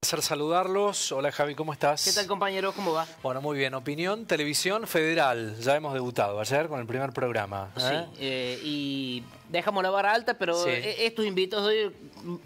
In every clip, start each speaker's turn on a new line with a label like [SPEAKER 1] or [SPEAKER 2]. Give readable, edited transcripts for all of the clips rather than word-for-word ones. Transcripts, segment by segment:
[SPEAKER 1] Placer saludarlos. Hola Javi, ¿cómo estás?
[SPEAKER 2] ¿Qué tal, compañero? ¿Cómo va?
[SPEAKER 1] Bueno, muy bien. Opinión, Televisión Federal. Ya hemos debutado ayer con el primer programa.
[SPEAKER 2] Sí, y dejamos la vara alta, pero
[SPEAKER 1] Sí.
[SPEAKER 2] estos invitados de hoy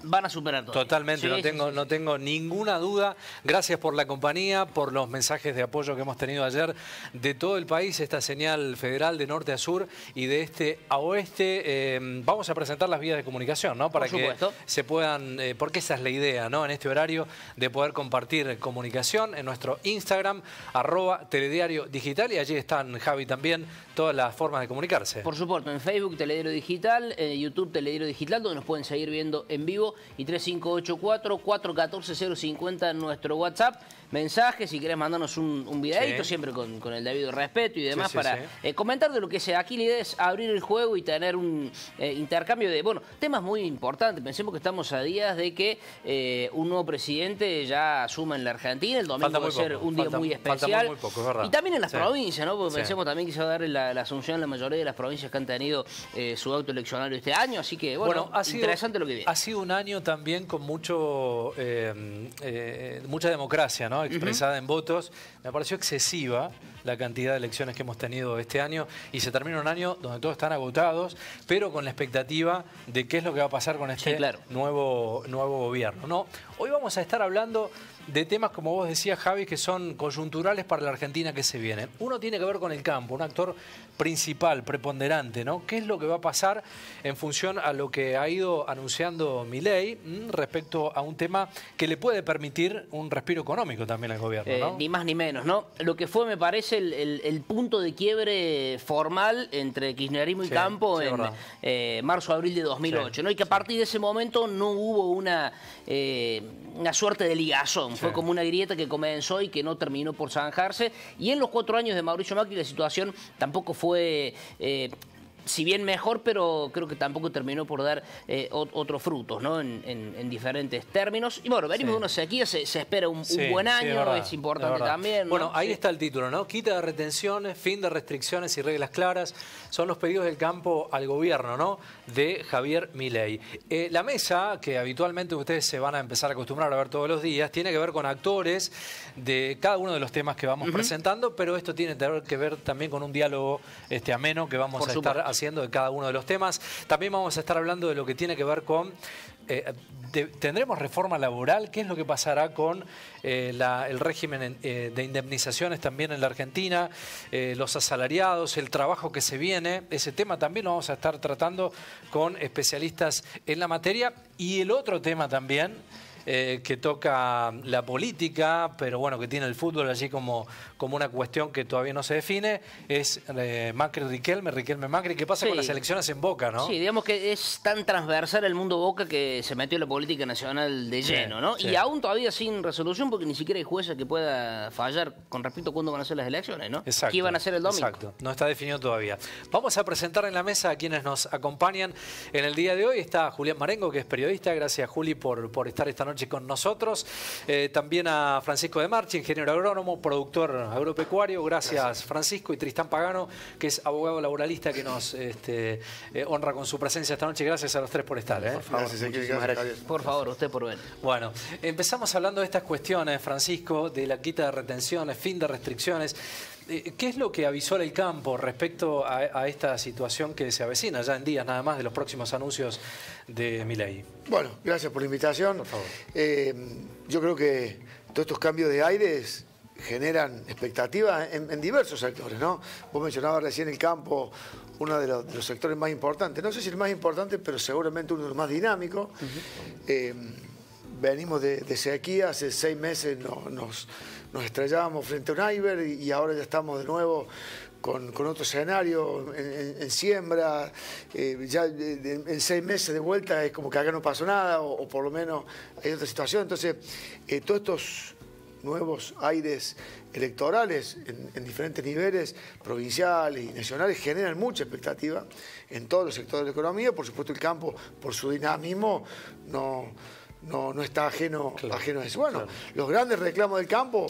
[SPEAKER 2] van a superar todo.
[SPEAKER 1] Totalmente,
[SPEAKER 2] Sí,
[SPEAKER 1] no tengo ninguna duda. Gracias por la compañía, por los mensajes de apoyo que hemos tenido ayer de todo el país, esta señal federal de norte a sur y de este a oeste. Vamos a presentar las vías de comunicación, ¿no? Para que se puedan, porque esa es la idea, ¿no? En este horario de poder compartir comunicación en nuestro Instagram, @Telediario Digital, y allí están, Javi, también todas las formas de comunicarse.
[SPEAKER 2] Por supuesto, en Facebook Telediario Digital, en YouTube Telediario Digital, donde nos pueden seguir viendo en vivo, y 3584-414-050 en nuestro WhatsApp. Mensajes, si querés mandarnos un videito, siempre con el debido respeto y demás, para comentar de lo que sea. Aquí la idea es abrir el juego y tener un intercambio de, bueno, temas muy importantes. Pensemos que estamos a días de que un nuevo presidente ya asuma en la Argentina. El domingo va a ser un día muy especial.
[SPEAKER 1] Muy poco, es verdad.
[SPEAKER 2] Y también en las provincias, ¿no? Porque pensemos también que se va a dar la asunción en la mayoría de las provincias que han tenido su acto eleccionario este año. Así que, bueno, interesante lo que viene.
[SPEAKER 1] Ha sido un año también con mucha democracia, ¿no? Expresada en votos. Me pareció excesiva la cantidad de elecciones que hemos tenido este año, y se termina un año donde todos están agotados, pero con la expectativa de qué es lo que va a pasar con este nuevo gobierno, ¿no? Hoy vamos a estar hablando de temas, como vos decías, Javi, que son coyunturales para la Argentina que se viene. Uno tiene que ver con el campo, un actor principal, preponderante, ¿no? ¿Qué es lo que va a pasar en función a lo que ha ido anunciando Milei respecto a un tema que le puede permitir un respiro económico también al gobierno, ¿no?
[SPEAKER 2] Ni más ni menos, ¿no? Lo que fue, me parece, el punto de quiebre formal entre kirchnerismo y campo en marzo-abril de 2008, ¿no? Y que a partir de ese momento no hubo una suerte de ligazón. Fue como una grieta que comenzó y que no terminó por zanjarse. Y en los 4 años de Mauricio Macri la situación tampoco fue... si bien mejor, pero creo que tampoco terminó por dar otros frutos, ¿no? En diferentes términos. Y bueno, venimos de una sequía, se espera un buen año, es importante también, ¿no?
[SPEAKER 1] Bueno, ahí está el título, ¿no? Quita de retenciones, fin de restricciones y reglas claras. Son los pedidos del campo al gobierno, ¿no? De Javier Milei. La mesa, que habitualmente ustedes se van a empezar a acostumbrar a ver todos los días, tiene que ver con actores de cada uno de los temas que vamos presentando, pero esto tiene que ver también con un diálogo ameno que vamos a estar haciendo de cada uno de los temas. También vamos a estar hablando de lo que tiene que ver con... ¿tendremos reforma laboral? ¿Qué es lo que pasará con el régimen de indemnizaciones también en la Argentina? Los asalariados, el trabajo que se viene. Ese tema también lo vamos a estar tratando con especialistas en la materia. Y el otro tema también, que toca la política, pero bueno, que tiene el fútbol allí como una cuestión que todavía no se define, es Macri-Riquelme, Riquelme-Macri. ¿Qué pasa con las elecciones en Boca, no?
[SPEAKER 2] Sí, digamos que es tan transversal el mundo Boca que se metió en la política nacional de lleno, ¿no? Y aún todavía sin resolución, porque ni siquiera hay jueza que pueda fallar con respecto a cuándo van a ser las elecciones, ¿no?
[SPEAKER 1] Exacto.
[SPEAKER 2] ¿Qué van a ser el domingo?
[SPEAKER 1] Exacto, no está definido todavía. Vamos a presentar en la mesa a quienes nos acompañan en el día de hoy. Está Julián Marengo, que es periodista. Gracias, Juli, por estar esta noche con nosotros. También a Francisco de Marchi, ingeniero agrónomo, productor agropecuario. Gracias, Francisco. Y Tristán Pagano, que es abogado laboralista, que nos honra con su presencia esta noche. Gracias a los tres por estar.
[SPEAKER 3] Por favor, gracias.
[SPEAKER 2] Por favor, usted por venir.
[SPEAKER 1] Bueno, empezamos hablando de estas cuestiones, Francisco, de la quita de retenciones, fin de restricciones. ¿Qué es lo que avisó el campo respecto a esta situación que se avecina ya en días nada más de los próximos anuncios de Milei?
[SPEAKER 3] Bueno, gracias por la invitación.
[SPEAKER 1] Por favor.
[SPEAKER 3] Yo creo que todos estos cambios de aires generan expectativas en diversos sectores, ¿no? Vos mencionabas recién el campo, uno de los sectores más importantes. No sé si el más importante, pero seguramente uno de los más dinámicos. Venimos de sequía, hace 6 meses nos estrellábamos frente a un iceberg y ahora ya estamos de nuevo con otro escenario en siembra. Ya en 6 meses de vuelta es como que acá no pasó nada, o por lo menos hay otra situación. Entonces, todos estos nuevos aires electorales en diferentes niveles, provinciales y nacionales, generan mucha expectativa en todos los sectores de la economía. Por supuesto, el campo, por su dinamismo, no no está ajeno a eso. Bueno,
[SPEAKER 1] claro.
[SPEAKER 3] Los grandes reclamos del campo,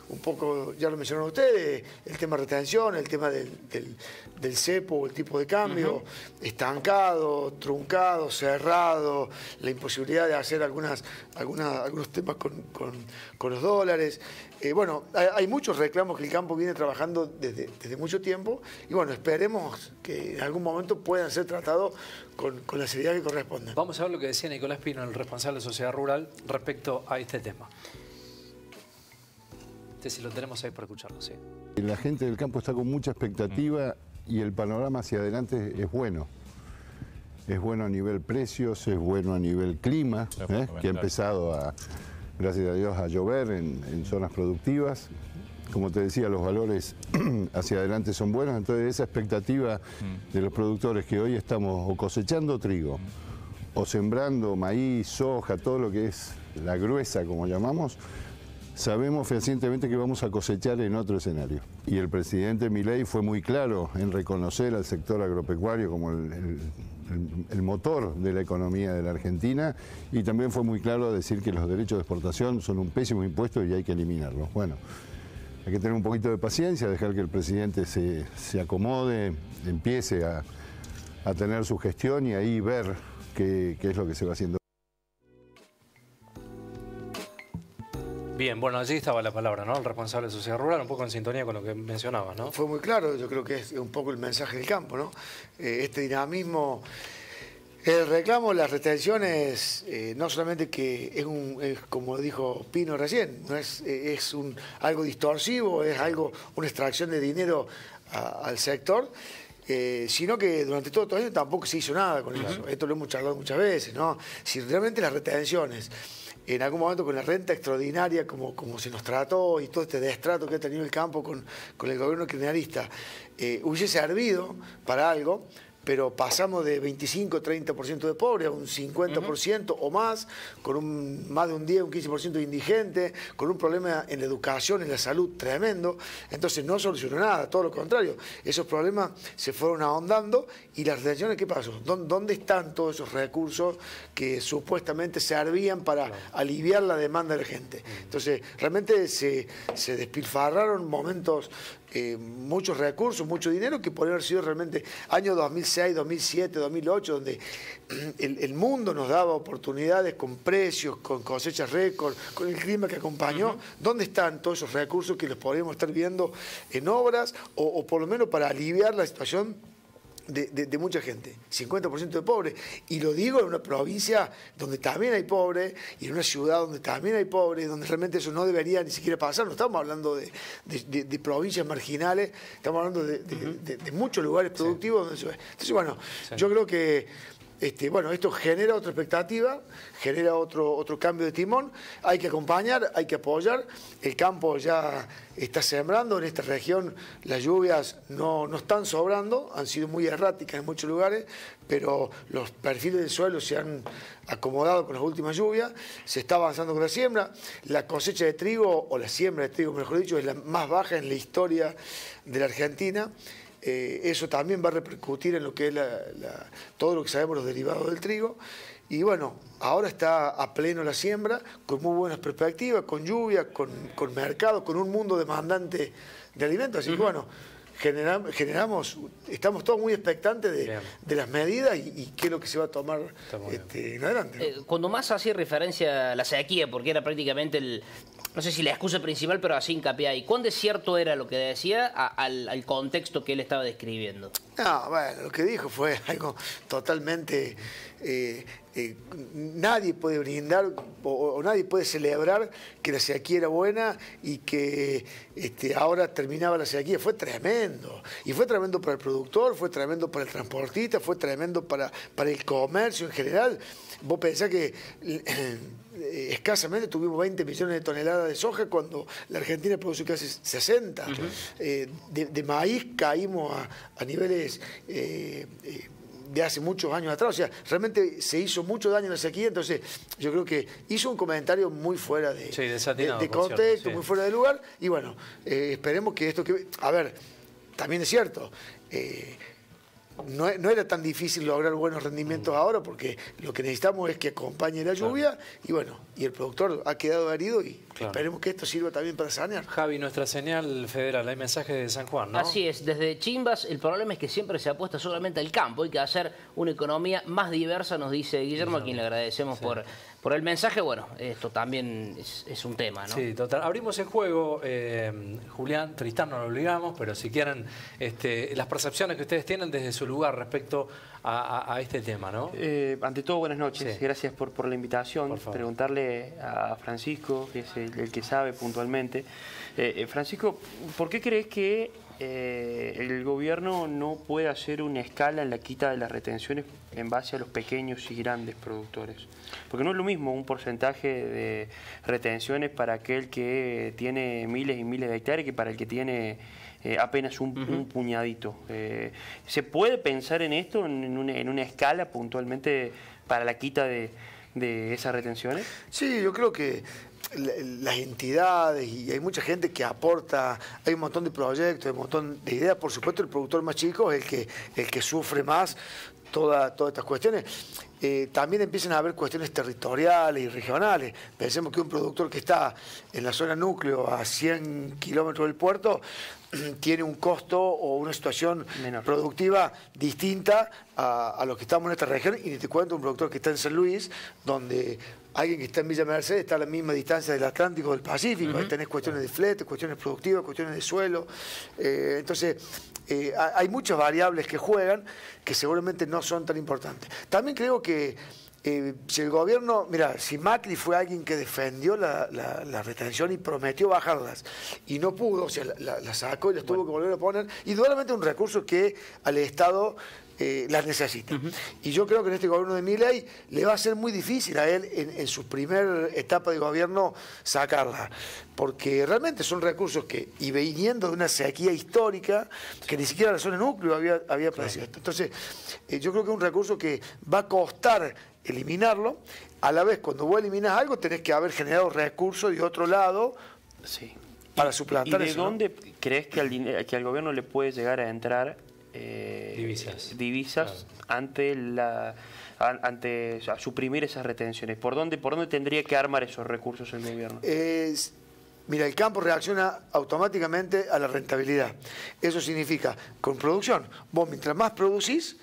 [SPEAKER 3] un poco ya lo mencionaron ustedes, el tema de retención, el tema del cepo, el tipo de cambio, estancado, truncado, cerrado, la imposibilidad de hacer algunos temas con los dólares. Bueno, hay muchos reclamos que el campo viene trabajando desde mucho tiempo y bueno, esperemos que en algún momento puedan ser tratados con la seriedad que corresponde.
[SPEAKER 1] Vamos a ver lo que decía Nicolás Pino, el responsable de Sociedad Rural, respecto a este tema. Si lo tenemos ahí para escucharlo, sí.
[SPEAKER 4] La gente del campo está con mucha expectativa y el panorama hacia adelante es bueno. Es bueno a nivel precios, es bueno a nivel clima, que ha empezado, gracias a Dios, a llover en zonas productivas. Como te decía, los valores hacia adelante son buenos, entonces esa expectativa de los productores que hoy estamos o cosechando trigo, o sembrando maíz, soja, todo lo que es la gruesa, como llamamos, sabemos fehacientemente que vamos a cosechar en otro escenario. Y el presidente Milei fue muy claro en reconocer al sector agropecuario como el motor de la economía de la Argentina y también fue muy claro a decir que los derechos de exportación son un pésimo impuesto y hay que eliminarlos. Bueno, hay que tener un poquito de paciencia, dejar que el presidente se acomode, empiece a tener su gestión y ahí ver qué es lo que se va haciendo.
[SPEAKER 1] Bien, bueno, allí estaba la palabra, ¿no? El responsable de Sociedad Rural, un poco en sintonía con lo que mencionabas, ¿no?
[SPEAKER 3] Fue muy claro, yo creo que es un poco el mensaje del campo, ¿no? Este dinamismo, el reclamo, las retenciones, no solamente que es como dijo Pino recién, no es algo distorsivo, es una extracción de dinero al sector, sino que durante todo el año tampoco se hizo nada con eso. Esto lo hemos charlado muchas veces, ¿no? Si realmente las retenciones, en algún momento con la renta extraordinaria, como se nos trató y todo este destrato que ha tenido el campo con el gobierno kirchnerista, hubiese servido para algo, pero pasamos de 25-30% de pobres a un 50% o más, con más de un 10, un 15% de indigentes, con un problema en la educación, en la salud tremendo. Entonces no solucionó nada, todo lo contrario. Esos problemas se fueron ahondando y las retenciones, ¿qué pasó? ¿Dónde están todos esos recursos que supuestamente servían para aliviar la demanda de la gente? Entonces realmente se despilfarraron momentos, muchos recursos, mucho dinero que podrían haber sido realmente año 2006, 2007, 2008, donde el mundo nos daba oportunidades con precios, con cosechas récord, con el clima que acompañó. ¿Dónde están todos esos recursos que los podríamos estar viendo en obras o por lo menos para aliviar la situación de mucha gente? 50% de pobres, y lo digo en una provincia donde también hay pobres y en una ciudad donde también hay pobres, donde realmente eso no debería ni siquiera pasar. No estamos hablando de provincias marginales, estamos hablando de muchos lugares productivos donde se ve. Entonces, bueno, yo creo que esto genera otra expectativa, genera otro cambio de timón. Hay que acompañar, hay que apoyar. El campo ya está sembrando. En esta región las lluvias no están sobrando, han sido muy erráticas en muchos lugares, pero los perfiles del suelo se han acomodado con las últimas lluvias. Se está avanzando con la siembra. La cosecha de trigo, o la siembra de trigo, mejor dicho, es la más baja en la historia de la Argentina. Eso también va a repercutir en lo que es todo lo que sabemos los derivados del trigo. Y bueno, ahora está a pleno la siembra, con muy buenas perspectivas, con lluvia, con mercado, con un mundo demandante de alimentos. Así que bueno, estamos todos muy expectantes de las medidas y qué es lo que se va a tomar en adelante.
[SPEAKER 2] Cuando más hacía referencia a la sequía, porque era prácticamente no sé si la excusa principal, pero así hincapié ahí. ¿Cuán desierto era lo que decía al contexto que él estaba describiendo?
[SPEAKER 3] No, bueno, lo que dijo fue algo totalmente... nadie puede brindar o nadie puede celebrar que la sequía era buena y que ahora terminaba la sequía. Fue tremendo. Y fue tremendo para el productor, fue tremendo para el transportista, fue tremendo para el comercio en general. Vos pensás que escasamente tuvimos 20 millones de toneladas de soja cuando la Argentina produce casi 60. De maíz caímos a niveles... de hace muchos años atrás, o sea, realmente se hizo mucho daño en la sequía. Entonces yo creo que hizo un comentario muy fuera de contexto, muy fuera de lugar, y bueno, esperemos que esto a ver, también es cierto, no era tan difícil lograr buenos rendimientos ahora, porque lo que necesitamos es que acompañe la lluvia, y bueno, y el productor ha quedado herido, y esperemos que esto sirva también para sanear.
[SPEAKER 1] Javi, nuestra señal federal, hay mensajes de San Juan, ¿no?
[SPEAKER 2] Así es, desde Chimbas el problema es que siempre se apuesta solamente al campo, hay que hacer una economía más diversa, nos dice Guillermo, a quien le agradecemos por el mensaje. Bueno, esto también es un tema, ¿no?
[SPEAKER 1] Sí, total. Abrimos el juego, Julián, Tristán, no lo obligamos, pero si quieren, las percepciones que ustedes tienen desde su lugar respecto a este tema, ¿no?
[SPEAKER 5] Ante todo, buenas noches. Sí. Gracias por la invitación.
[SPEAKER 1] Por favor.
[SPEAKER 5] Preguntarle a Francisco, que es el que sabe puntualmente. Francisco, ¿por qué crees que el gobierno no puede hacer una escala en la quita de las retenciones en base a los pequeños y grandes productores? Porque no es lo mismo un porcentaje de retenciones para aquel que tiene miles y miles de hectáreas que para el que tiene apenas un puñadito. ¿Se puede pensar en esto, en una escala puntualmente para la quita de esas retenciones?
[SPEAKER 3] Sí, yo creo que las entidades, y hay mucha gente que aporta, hay un montón de proyectos, hay un montón de ideas. Por supuesto, el productor más chico es el que sufre más todas estas cuestiones. También empiezan a haber cuestiones territoriales y regionales. Pensemos que un productor que está en la zona núcleo, a 100 kilómetros del puerto, tiene un costo o una situación productiva distinta a los que estamos en esta región, y ni te cuento un productor que está en San Luis, donde alguien que está en Villa Mercedes está a la misma distancia del Atlántico o del Pacífico. Ahí tenés cuestiones de flete, cuestiones productivas, cuestiones de suelo. Entonces, hay muchas variables que juegan que seguramente no son tan importantes. También creo que si el gobierno, mira, si Macri fue alguien que defendió la retención y prometió bajarlas y no pudo, o sea, la sacó y las tuvo que volver a poner, indudablemente es un recurso que al Estado las necesita. Y yo creo que en este gobierno de Milei le va a ser muy difícil a él en su primer etapa de gobierno sacarla, porque realmente son recursos que, y viniendo de una sequía histórica que ni siquiera la zona núcleo había padecido. Entonces, yo creo que es un recurso que va a costar eliminarlo. A la vez, cuando vos eliminas algo, tenés que haber generado recursos de otro lado para suplantar eso.
[SPEAKER 5] ¿Y de dónde crees que al gobierno le puede llegar a entrar divisas ante suprimir esas retenciones? ¿Por dónde tendría que armar esos recursos el gobierno?
[SPEAKER 3] Mira, el campo reacciona automáticamente a la rentabilidad. Eso significa, con producción, vos mientras más producís,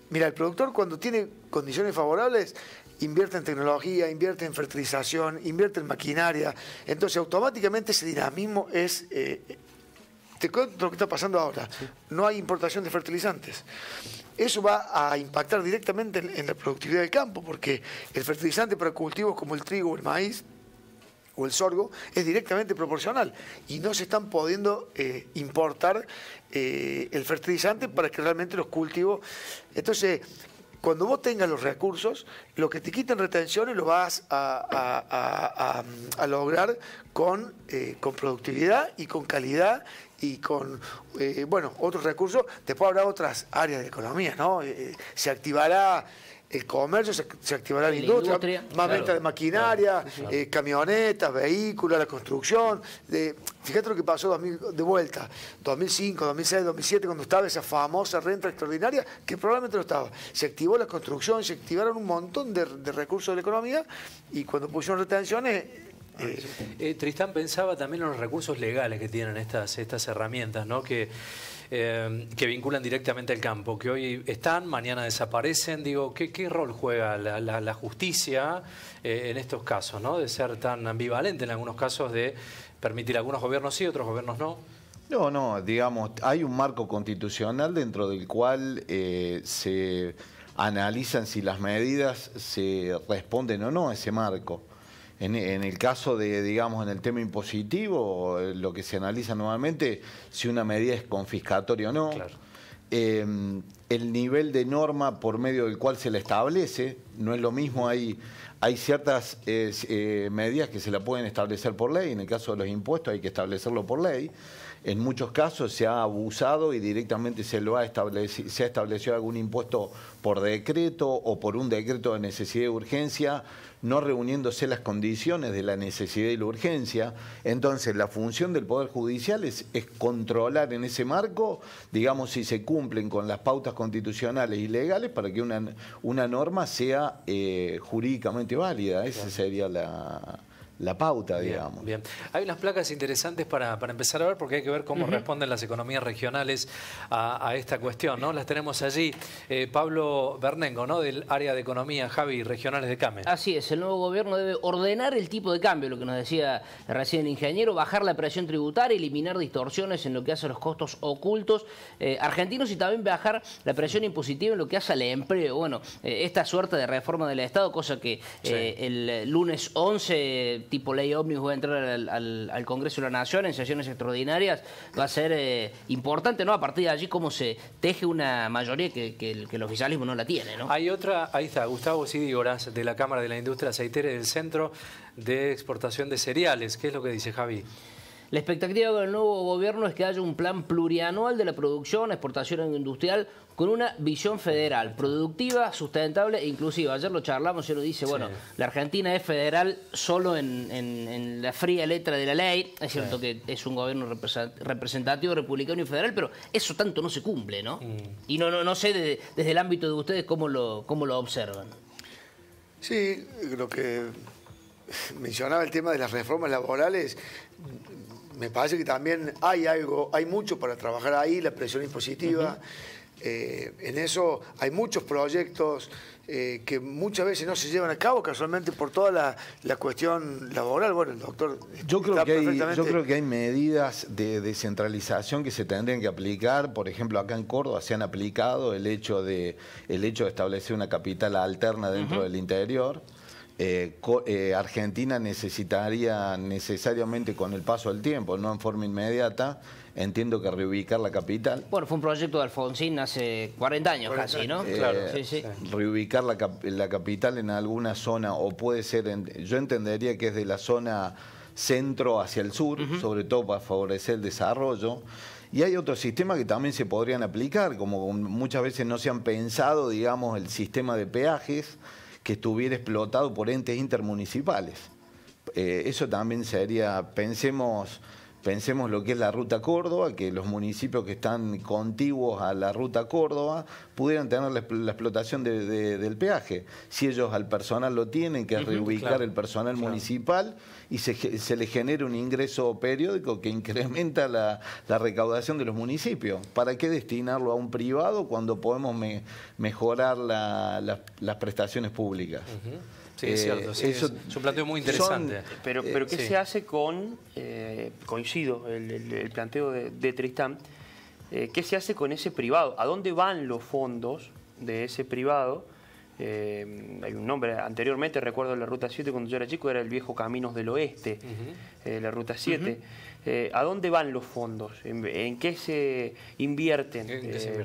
[SPEAKER 3] mira, el productor cuando tiene condiciones favorables invierte en tecnología, invierte en fertilización, invierte en maquinaria. Entonces automáticamente ese dinamismo es... te cuento lo que está pasando ahora. No hay importación de fertilizantes. Eso va a impactar directamente en la productividad del campo, porque el fertilizante para cultivos como el trigo o el maíz o el sorgo es directamente proporcional, y no se están pudiendo importar el fertilizante para que realmente los cultivos... Entonces, cuando vos tengas los recursos, lo que te quitan retenciones lo vas a lograr con productividad y con calidad y con, otros recursos. Después habrá otras áreas de economía, ¿no? Se activará el comercio, se activará la industria, más venta de maquinaria, camionetas, vehículos, la construcción. Fíjate lo que pasó de vuelta, 2005, 2006, 2007, cuando estaba esa famosa renta extraordinaria, que probablemente no estaba. Se activó la construcción, se activaron un montón de recursos de la economía, y cuando pusieron retenciones...
[SPEAKER 1] Tristán pensaba también en los recursos legales que tienen estas herramientas, ¿no? Que vinculan directamente al campo, que hoy están, mañana desaparecen. Digo, ¿qué rol juega la justicia en estos casos, ¿no? De ser tan ambivalente en algunos casos, de permitir a algunos gobiernos sí, otros gobiernos no.
[SPEAKER 6] No, digamos, hay un marco constitucional dentro del cual se analizan si las medidas se responden o no a ese marco. En el caso de, digamos, en el tema impositivo, lo que se analiza nuevamente, si una medida es confiscatoria o no. Claro. El nivel de norma por medio del cual se la establece, no es lo mismo. Hay hay ciertas medidas que se la pueden establecer por ley. En el caso de los impuestos hay que establecerlo por ley. En muchos casos se ha abusado y directamente se ha establecido algún impuesto por decreto o por un decreto de necesidad y urgencia, no reuniéndose las condiciones de la necesidad y la urgencia. Entonces, la función del Poder Judicial es controlar en ese marco, digamos, si se cumplen con las pautas constitucionales y legales para que una norma sea jurídicamente válida. Esa sería la pauta, digamos.
[SPEAKER 1] Bien. Hay unas placas interesantes para empezar a ver, porque hay que ver cómo responden las economías regionales a esta cuestión, ¿no? Las tenemos allí. Pablo Bernengo, ¿no? Del área de economía, Javi, regionales de CAME.
[SPEAKER 2] Así es, el nuevo gobierno debe ordenar el tipo de cambio, lo que nos decía recién el ingeniero, bajar la presión tributaria, eliminar distorsiones en lo que hace a los costos ocultos argentinos y también bajar la presión impositiva en lo que hace al empleo. Bueno, esta suerte de reforma del Estado, cosa que el lunes 11... tipo ley ómnibus va a entrar al Congreso de la Nación en sesiones extraordinarias, va a ser importante, ¿no? A partir de allí cómo se teje una mayoría que el oficialismo no la tiene, ¿no?
[SPEAKER 1] Hay otra, ahí está, Gustavo Sidígoras, de la Cámara de la Industria Aceitera del Centro de Exportación de Cereales. ¿Qué es lo que dice Javi?
[SPEAKER 2] La expectativa con el nuevo gobierno es que haya un plan plurianual de la producción, exportación industrial con una visión federal, productiva, sustentable e inclusiva. Ayer lo charlamos y uno dice, bueno, la Argentina es federal solo en la fría letra de la ley. Es cierto que es un gobierno representativo, republicano y federal, pero eso tanto no se cumple, ¿no? Y no sé desde el ámbito de ustedes cómo lo observan.
[SPEAKER 3] Sí, lo que mencionaba el tema de las reformas laborales, me parece que también hay mucho para trabajar ahí, la presión impositiva. En eso hay muchos proyectos que muchas veces no se llevan a cabo casualmente por toda la cuestión laboral. Bueno, el doctor
[SPEAKER 6] yo creo que hay medidas de descentralización que se tendrían que aplicar. Por ejemplo, acá en Córdoba se han aplicado el hecho de establecer una capital alterna dentro del interior. Argentina necesitaría necesariamente, con el paso del tiempo, no en forma inmediata, entiendo que reubicar la capital.
[SPEAKER 2] Bueno, fue un proyecto de Alfonsín hace 40 años casi, ¿no?
[SPEAKER 1] Claro.
[SPEAKER 2] Sí.
[SPEAKER 6] Reubicar la capital en alguna zona, o puede ser, yo entendería que es de la zona centro hacia el sur, sobre todo para favorecer el desarrollo. Y hay otros sistemas que también se podrían aplicar, como muchas veces no se han pensado, digamos, el sistema de peajes que estuviera explotado por entes intermunicipales. Eso también sería, pensemos lo que es la Ruta Córdoba, que los municipios que están contiguos a la Ruta Córdoba pudieran tener la explotación del peaje. Si ellos al personal lo tienen, que reubicar el personal municipal y se le genera un ingreso periódico que incrementa la recaudación de los municipios. ¿Para qué destinarlo a un privado cuando podemos mejorar las prestaciones públicas?
[SPEAKER 1] Sí, es cierto, sí, es un planteo muy interesante.
[SPEAKER 5] Pero ¿qué se hace con, coincido, el planteo de Tristán, qué se hace con ese privado? ¿A dónde van los fondos de ese privado? Hay un nombre, anteriormente recuerdo la Ruta 7 cuando yo era chico, era el viejo Caminos del Oeste, la Ruta 7. ¿A dónde van los fondos? ¿En qué se invierten?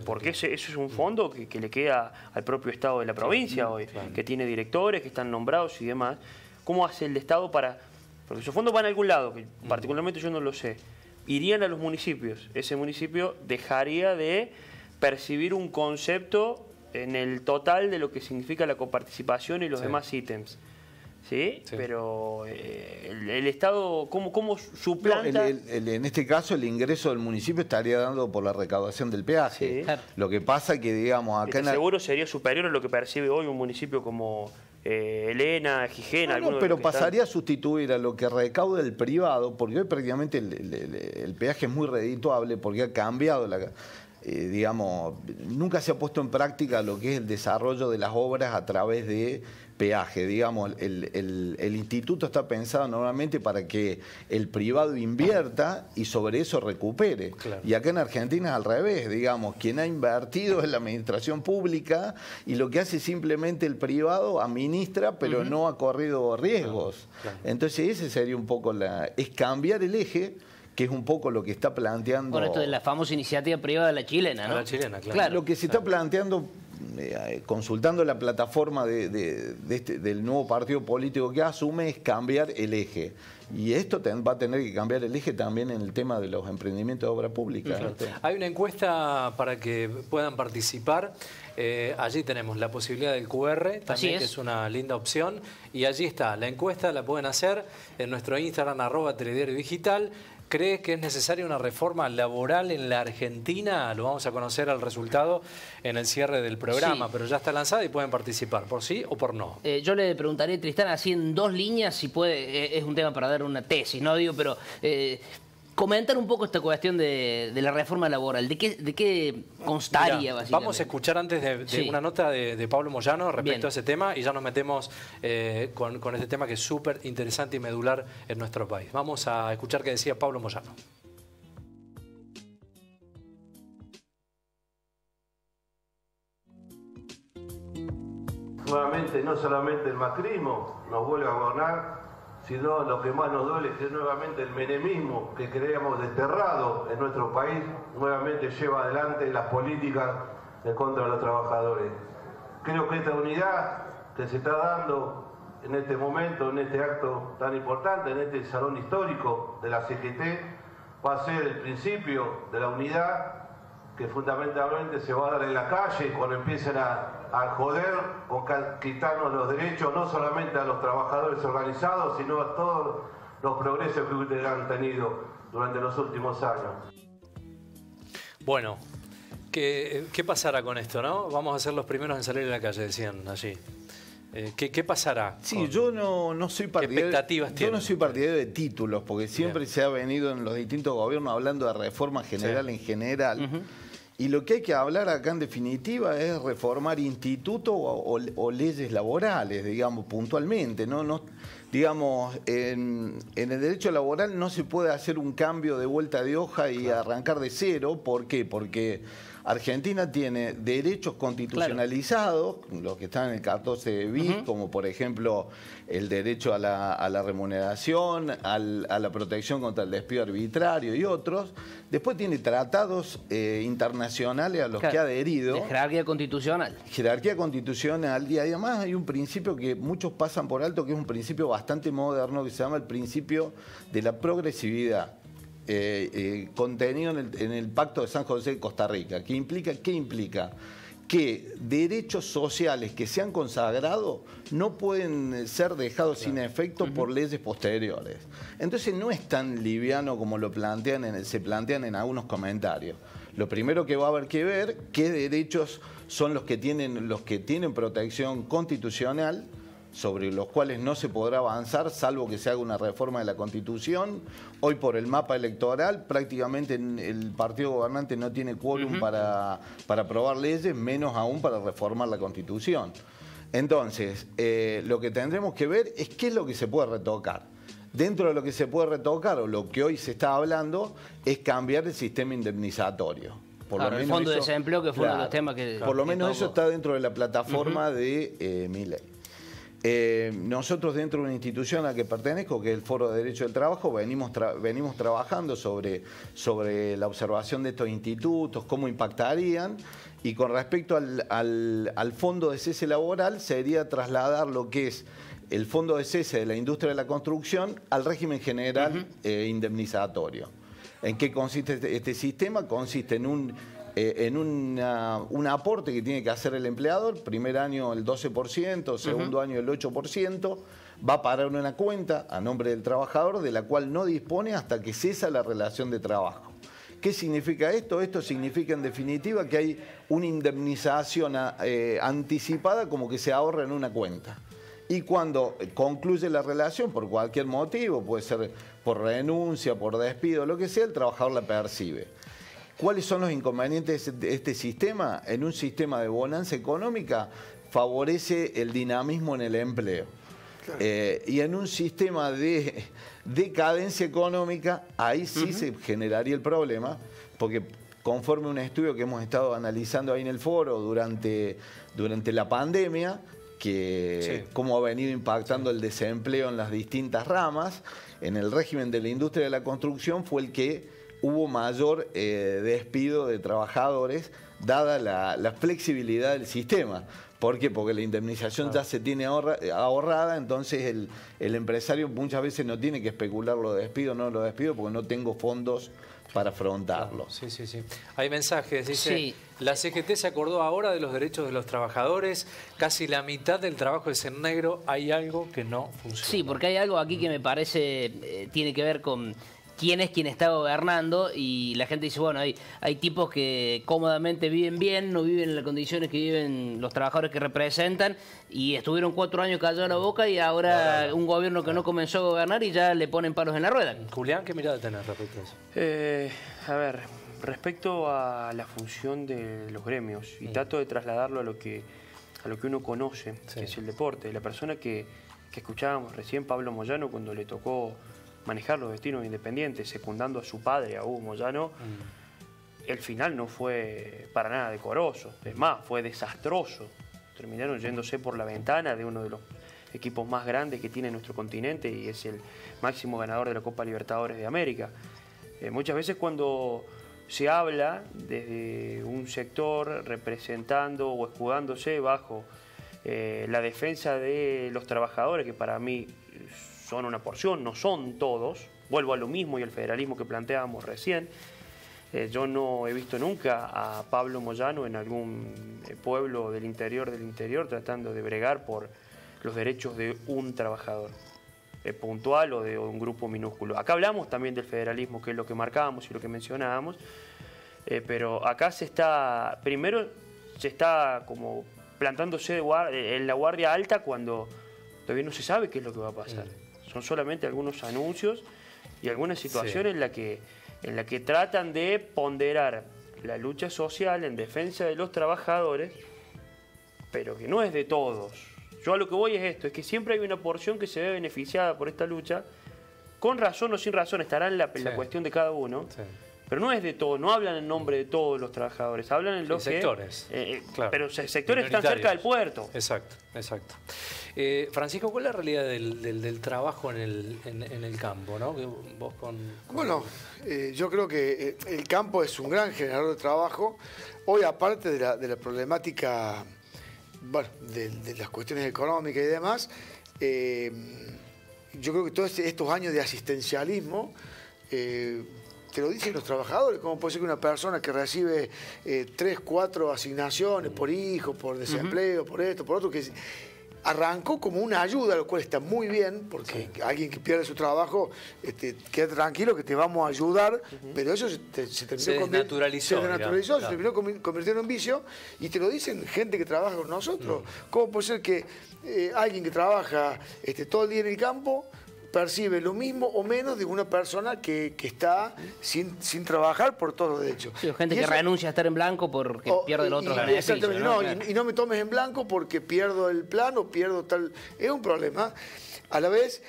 [SPEAKER 5] Porque eso es un fondo que le queda al propio Estado de la provincia hoy, que tiene directores que están nombrados y demás. ¿Cómo hace el Estado para...? Porque esos fondos van a algún lado, que particularmente yo no lo sé. Irían a los municipios. Ese municipio dejaría de percibir un concepto en el total de lo que significa la coparticipación y los demás ítems. ¿Sí? Pero el Estado, ¿cómo suplanta?
[SPEAKER 6] En este caso, el ingreso del municipio estaría dando por la recaudación del peaje.
[SPEAKER 2] Claro.
[SPEAKER 6] Lo que pasa que, digamos, acá...
[SPEAKER 5] seguro sería superior a lo que percibe hoy un municipio como Elena, Gijena...
[SPEAKER 6] pero pasaría a sustituir a lo que recauda el privado, porque hoy prácticamente el peaje es muy redituable, porque ha cambiado digamos, nunca se ha puesto en práctica lo que es el desarrollo de las obras a través de peaje. Digamos, el instituto está pensado normalmente para que el privado invierta y sobre eso recupere. Claro. Y acá en Argentina es al revés, digamos, quien ha invertido es la administración pública y lo que hace simplemente el privado administra, pero no ha corrido riesgos. Claro. Entonces ese sería un poco es cambiar el eje, que es un poco lo que está planteando...
[SPEAKER 2] Con esto de la famosa iniciativa privada de la chilena, ¿no?
[SPEAKER 1] La chilena,
[SPEAKER 6] Lo que se está planteando consultando la plataforma del nuevo partido político que asume, es cambiar el eje. Y esto va a tener que cambiar el eje también en el tema de los emprendimientos de obra pública.
[SPEAKER 1] Claro. Hay una encuesta para que puedan participar. Allí tenemos la posibilidad del QR, también, que es una linda opción. Y allí está, la encuesta la pueden hacer en nuestro Instagram, @telediariodigital. ¿Cree que es necesaria una reforma laboral en la Argentina? Lo vamos a conocer al resultado en el cierre del programa, pero ya está lanzada y pueden participar, ¿por sí o por no?
[SPEAKER 2] Yo le preguntaré, Tristán, así en 2 líneas, si puede, es un tema para dar una tesis, no digo, pero comentar un poco esta cuestión de la reforma laboral. ¿De qué constaría,
[SPEAKER 1] Mirá,
[SPEAKER 2] básicamente?
[SPEAKER 1] vamos a escuchar antes de una nota de Pablo Moyano respecto a ese tema y ya nos metemos con este tema que es súper interesante y medular en nuestro país. Vamos a escuchar qué decía Pablo Moyano.
[SPEAKER 7] Nuevamente, no solamente el macrismo nos vuelve a gobernar, sino lo que más nos duele es que nuevamente el menemismo que creíamos desterrado en nuestro país nuevamente lleva adelante las políticas en contra de los trabajadores. Creo que esta unidad que se está dando en este momento, en este acto tan importante, en este salón histórico de la CGT, va a ser el principio de la unidad que fundamentalmente se va a dar en la calle cuando empiecen a joder o quitarnos los derechos, no solamente a los trabajadores organizados, sino a todos los progresos que ustedes han tenido durante los últimos años.
[SPEAKER 1] Bueno, ¿qué pasará con esto, no? Vamos a ser los primeros en salir a la calle, decían allí. ¿Qué pasará?
[SPEAKER 6] Sí, yo no soy partidario.
[SPEAKER 1] ¿Qué expectativas tienen?
[SPEAKER 6] Yo no soy partidario de títulos, porque siempre se ha venido en los distintos gobiernos hablando de reforma general en general. Y lo que hay que hablar acá en definitiva es reformar institutos o leyes laborales, digamos, puntualmente. Digamos, en el derecho laboral no se puede hacer un cambio de vuelta de hoja y arrancar de cero. ¿Por qué? Porque Argentina tiene derechos constitucionalizados, los que están en el 14 bis, como por ejemplo el derecho a la remuneración, a la protección contra el despido arbitrario y otros. Después tiene tratados internacionales a los que ha adherido.
[SPEAKER 2] De jerarquía constitucional.
[SPEAKER 6] Jerarquía constitucional, y además hay un principio que muchos pasan por alto, que es un principio bastante moderno, que se llama el principio de la progresividad. Contenido en el Pacto de San José de Costa Rica. ¿Qué implica? Que derechos sociales que se han consagrado no pueden ser dejados sin efecto por leyes posteriores. Entonces no es tan liviano como se plantean en algunos comentarios. Lo primero que va a haber que ver, qué derechos son los que tienen protección constitucional, sobre los cuales no se podrá avanzar salvo que se haga una reforma de la Constitución. Hoy por el mapa electoral prácticamente el partido gobernante no tiene quórum para aprobar leyes, menos aún para reformar la Constitución. Entonces, lo que tendremos que ver es qué es lo que se puede retocar. Dentro de lo que se puede retocar, o lo que hoy se está hablando, es cambiar el sistema indemnizatorio.
[SPEAKER 2] El fondo de desempleo, que fue uno de los temas que...
[SPEAKER 6] Por lo menos eso está dentro de la plataforma de Milei. Nosotros dentro de una institución a la que pertenezco, que es el Foro de Derecho del Trabajo, venimos trabajando sobre la observación de estos institutos, cómo impactarían, y con respecto al fondo de cese laboral sería trasladar lo que es el fondo de cese de la industria de la construcción al régimen general indemnizatorio. ¿En qué consiste este sistema? Consiste en un aporte que tiene que hacer el empleador, primer año el 12%, segundo año el 8%, va a parar una cuenta a nombre del trabajador de la cual no dispone hasta que cesa la relación de trabajo. ¿Qué significa esto? Esto significa en definitiva que hay una indemnización anticipada, como que se ahorra en una cuenta. Y cuando concluye la relación por cualquier motivo, puede ser por renuncia, por despido, lo que sea, el trabajador la percibe. ¿Cuáles son los inconvenientes de este sistema? En un sistema de bonanza económica favorece el dinamismo en el empleo. Claro. Y en un sistema de decadencia económica, ahí sí se generaría el problema, porque conforme un estudio que hemos estado analizando ahí en el foro durante la pandemia, que cómo ha venido impactando el desempleo en las distintas ramas, en el régimen de la industria de la construcción fue el que hubo mayor despido de trabajadores dada la flexibilidad del sistema. ¿Por qué? Porque la indemnización ya se tiene ahorrada, entonces el empresario muchas veces no tiene que especular lo despido o no lo despido porque no tengo fondos para afrontarlo.
[SPEAKER 1] Sí, sí, sí. Hay mensajes, dice,
[SPEAKER 2] Sí.
[SPEAKER 1] La CGT se acordó ahora de los derechos de los trabajadores, casi la mitad del trabajo es en negro, hay algo que no funciona.
[SPEAKER 2] Sí, porque hay algo aquí que me parece tiene que ver con quién es quien está gobernando y la gente dice, bueno, hay tipos que cómodamente viven bien, no viven en las condiciones que viven los trabajadores que representan y estuvieron 4 años callados la boca y ahora un gobierno que no comenzó a gobernar y ya le ponen palos en la rueda.
[SPEAKER 1] Julián, ¿qué mirada tenés respecto a eso?
[SPEAKER 5] A ver, respecto a la función de los gremios, y trato de trasladarlo a lo que uno conoce, que es el deporte. La persona que escuchábamos recién, Pablo Moyano, cuando le tocó manejar los destinos independientes, secundando a su padre, a Hugo Moyano, el final no fue para nada decoroso, es más, fue desastroso. Terminaron yéndose por la ventana de uno de los equipos más grandes que tiene nuestro continente y es el máximo ganador de la Copa Libertadores de América. Muchas veces cuando se habla desde un sector representando o escudándose bajo la defensa de los trabajadores, que para mí son una porción, no son todos, vuelvo a lo mismo y al federalismo que planteábamos recién. Yo no he visto nunca a Pablo Moyano en algún pueblo del interior tratando de bregar por los derechos de un trabajador puntual o de un grupo minúsculo. Acá hablamos también del federalismo, que es lo que marcábamos y lo que mencionábamos, pero acá primero se está como plantándose en la guardia alta cuando todavía no se sabe qué es lo que va a pasar. Son solamente algunos anuncios y algunas situaciones en la que tratan de ponderar la lucha social en defensa de los trabajadores, pero que no es de todos. Yo a lo que voy es esto, es que siempre hay una porción que se ve beneficiada por esta lucha, con razón o sin razón, estará en la cuestión de cada uno, pero no es de todo, no hablan en nombre de todos los trabajadores, hablan en los
[SPEAKER 1] sectores.
[SPEAKER 5] Claro. Pero sectores que están cerca del puerto.
[SPEAKER 1] Exacto, exacto. Francisco, ¿cuál es la realidad del trabajo en el campo, ¿no? Que vos
[SPEAKER 3] Bueno, yo creo que el campo es un gran generador de trabajo. Hoy, aparte de la problemática, bueno, de las cuestiones económicas y demás, yo creo que todos estos años de asistencialismo te lo dicen los trabajadores. ¿Cómo puede ser que una persona que recibe 3, 4 asignaciones por hijo, por desempleo, por esto, por otro, que arrancó como una ayuda, lo cual está muy bien, porque alguien que pierde su trabajo, queda tranquilo que te vamos a ayudar, pero eso se desnaturalizó, se terminó convirtiendo en vicio, y te lo dicen gente que trabaja con nosotros. ¿Cómo puede ser que alguien que trabaja todo el día en el campo percibe lo mismo o menos de una persona que está sin trabajar por todos los derechos?
[SPEAKER 2] Sí, gente que renuncia a estar en blanco porque pierde el otro beneficio.
[SPEAKER 3] Exactamente, ¿no? Claro. Y no me tomes en blanco porque pierdo el plan o pierdo tal... Es un problema. A la vez,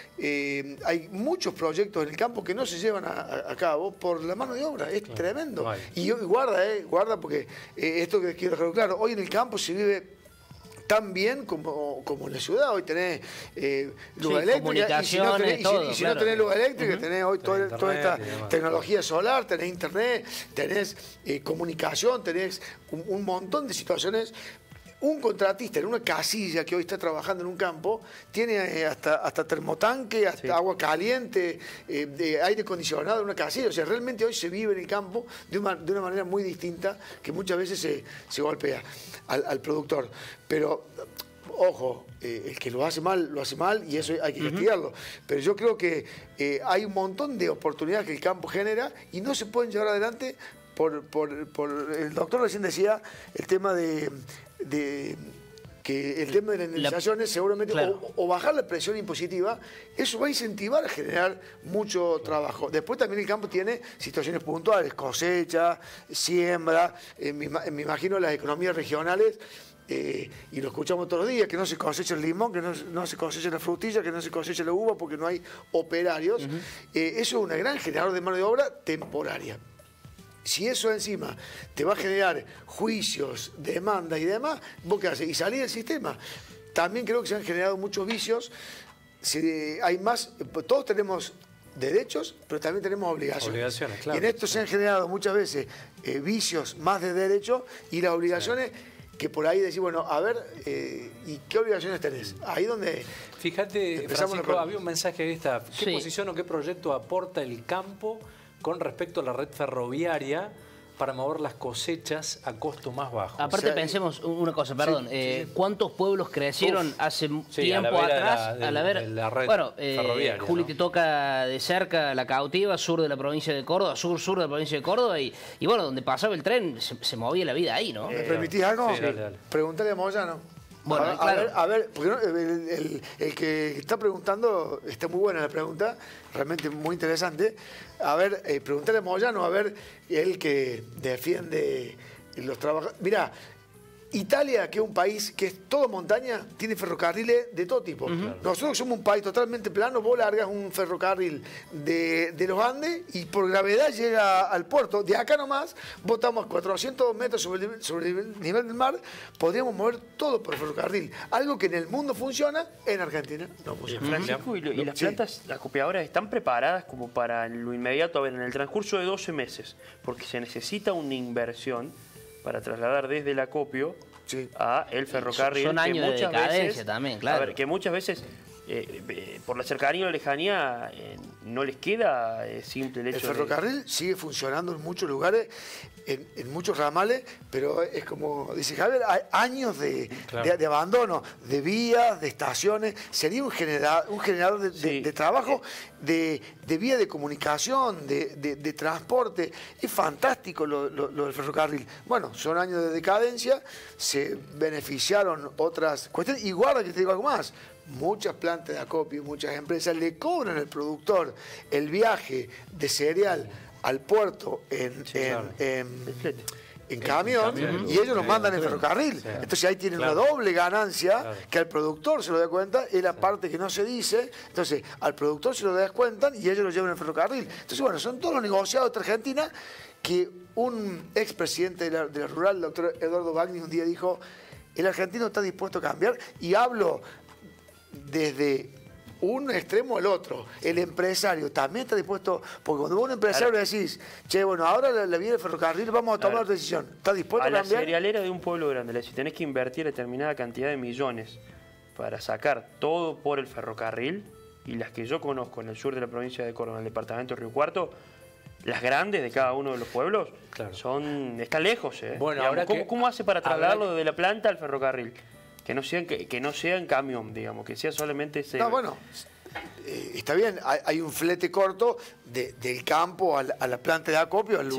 [SPEAKER 3] hay muchos proyectos en el campo que no se llevan a cabo por la mano de obra. Es tremendo. No y guarda porque esto que quiero dejar claro, hoy en el campo se vive tan bien como en la ciudad. Hoy tenés luz eléctrica, y si no tenés luz eléctrica, tenés hoy toda esta tecnología solar, tenés internet, tenés comunicación, tenés un montón de situaciones. Un contratista en una casilla que hoy está trabajando en un campo tiene hasta termotanque, hasta agua caliente, de aire acondicionado en una casilla. O sea, realmente hoy se vive en el campo de una manera muy distinta que muchas veces se golpea al productor. Pero, ojo, el que lo hace mal y eso hay que castigarlo. Pero yo creo que hay un montón de oportunidades que el campo genera y no se pueden llevar adelante por el doctor recién decía el tema que el tema de las indemnizaciones seguramente, o bajar la presión impositiva, eso va a incentivar a generar mucho trabajo. Después también el campo tiene situaciones puntuales, cosecha, siembra, me imagino las economías regionales, y lo escuchamos todos los días, que no se cosecha el limón, que no se cosecha la frutilla, que no se cosecha la uva porque no hay operarios. Eso es un gran generador de mano de obra temporaria. Si eso encima te va a generar juicios, demandas y demás, ¿vos qué haces? Y salir del sistema. También creo que se han generado muchos vicios. Hay más, todos tenemos derechos, pero también tenemos obligaciones.
[SPEAKER 1] Claro.
[SPEAKER 3] Y en esto se han generado muchas veces vicios más de derechos y las obligaciones que por ahí decir, bueno, a ver, ¿y qué obligaciones tenés? Ahí donde...
[SPEAKER 1] Fíjate, Francisco, había un mensaje ahí está. ¿Qué posición o qué proyecto aporta el campo con respecto a la red ferroviaria para mover las cosechas a costo más bajo?
[SPEAKER 2] Aparte, pensemos una cosa, perdón. ¿Cuántos pueblos crecieron hace tiempo atrás a la red ferroviaria? Juli, te toca de cerca la Cautiva, sur de la provincia de Córdoba, sur de la provincia de Córdoba, y bueno, donde pasaba el tren se movía la vida ahí, ¿no?
[SPEAKER 3] ¿Me permitís algo?
[SPEAKER 1] Sí, dale.
[SPEAKER 3] Preguntale a Moyano.
[SPEAKER 2] Bueno,
[SPEAKER 3] a ver, porque el que está preguntando, está muy buena la pregunta, realmente muy interesante. A ver, preguntale a Moyano, a ver, él que defiende los trabajadores. Mirá, Italia, que es un país que es todo montaña, tiene ferrocarriles de todo tipo. Nosotros somos un país totalmente plano, vos largas un ferrocarril de los Andes y por gravedad llega al puerto. De acá nomás, vos estamos a 400 metros sobre el nivel del mar, podríamos mover todo por ferrocarril. Algo que en el mundo funciona, en Argentina no funciona.
[SPEAKER 5] Francisco, ¿y las plantas acopiadoras están preparadas como para lo inmediato? A ver, en el transcurso de 12 meses, porque se necesita una inversión para trasladar desde el acopio a el ferrocarril.
[SPEAKER 2] Son años de decadencia también, claro.
[SPEAKER 5] A ver, que muchas veces, por la cercanía o la lejanía, no les queda simple el hecho.
[SPEAKER 3] El ferrocarril sigue funcionando en muchos lugares, en muchos ramales, pero es como dice Javier, hay años de abandono de vías, de estaciones. Sería un generador de trabajo, de vía de comunicación, de transporte. Es fantástico lo del ferrocarril. Bueno, son años de decadencia, se beneficiaron otras cuestiones. Y guarda que te digo algo más. Muchas plantas de acopio, muchas empresas le cobran al productor el viaje de cereal al puerto en camión, y ellos nos mandan en ferrocarril. Entonces ahí tienen una doble ganancia que al productor se lo da cuenta, es la parte que no se dice. Entonces al productor se lo descuentan y ellos lo llevan en ferrocarril. Entonces bueno, son todos los negociados de Argentina que un expresidente de la rural, el doctor Eduardo Bagni, un día dijo, el argentino está dispuesto a cambiar, y hablo desde un extremo al otro. El empresario también está dispuesto, porque cuando vos a un empresario le decís, che, bueno, ahora la vía del ferrocarril, vamos a tomar decisión, ¿está dispuesto a cambiar?
[SPEAKER 5] La cerealera de un pueblo grande, si tenés que invertir determinada cantidad de millones para sacar todo por el ferrocarril, y las que yo conozco en el sur de la provincia de Córdoba, en el departamento de Río Cuarto, las grandes de cada uno de los pueblos, están lejos.
[SPEAKER 1] Bueno,
[SPEAKER 5] digamos, ¿cómo hace para trasladarlo de la planta al ferrocarril? Que no sea en camión, digamos, que sea solamente ese...
[SPEAKER 3] No, bueno, está bien, hay un flete corto del campo a la planta de acopio, al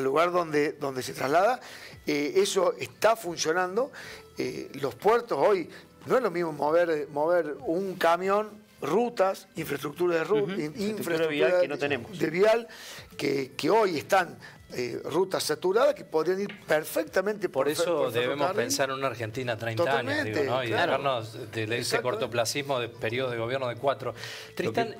[SPEAKER 3] lugar donde se traslada. Eso está funcionando. Los puertos hoy, no es lo mismo mover un camión, rutas, infraestructura de ruta,
[SPEAKER 5] infraestructura vial que no tenemos.
[SPEAKER 3] De vial, que hoy están rutas saturadas que podrían ir perfectamente
[SPEAKER 1] por eso debemos pensar en una Argentina 30 años, digo, ¿no? Y dejarnos de ese cortoplacismo de periodo de gobierno de 4. Tristán,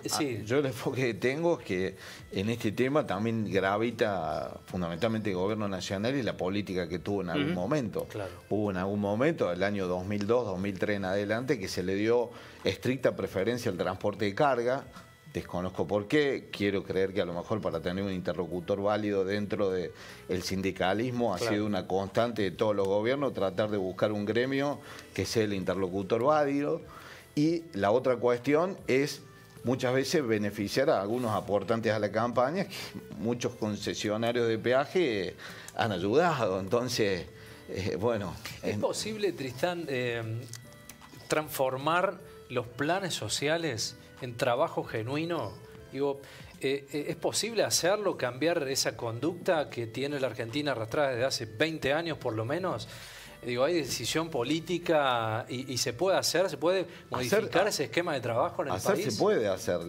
[SPEAKER 6] yo el enfoque que tengo es que en este tema también gravita fundamentalmente el gobierno nacional y la política que tuvo en algún momento. Hubo en algún momento, el año 2002, 2003 en adelante, que se le dio estricta preferencia al transporte de carga. Desconozco por qué, quiero creer que a lo mejor para tener un interlocutor válido dentro del sindicalismo ha sido una constante de todos los gobiernos tratar de buscar un gremio que sea el interlocutor válido. Y la otra cuestión es muchas veces beneficiar a algunos aportantes a la campaña, que muchos concesionarios de peaje han ayudado. Entonces, bueno...
[SPEAKER 1] ¿Es posible, Tristán, transformar los planes sociales en trabajo genuino? Digo, ¿es posible hacerlo, cambiar esa conducta que tiene la Argentina arrastrada desde hace 20 años por lo menos? Digo, hay decisión política y se puede hacer, se puede modificar ese esquema de trabajo en el país.
[SPEAKER 6] Se puede hacer,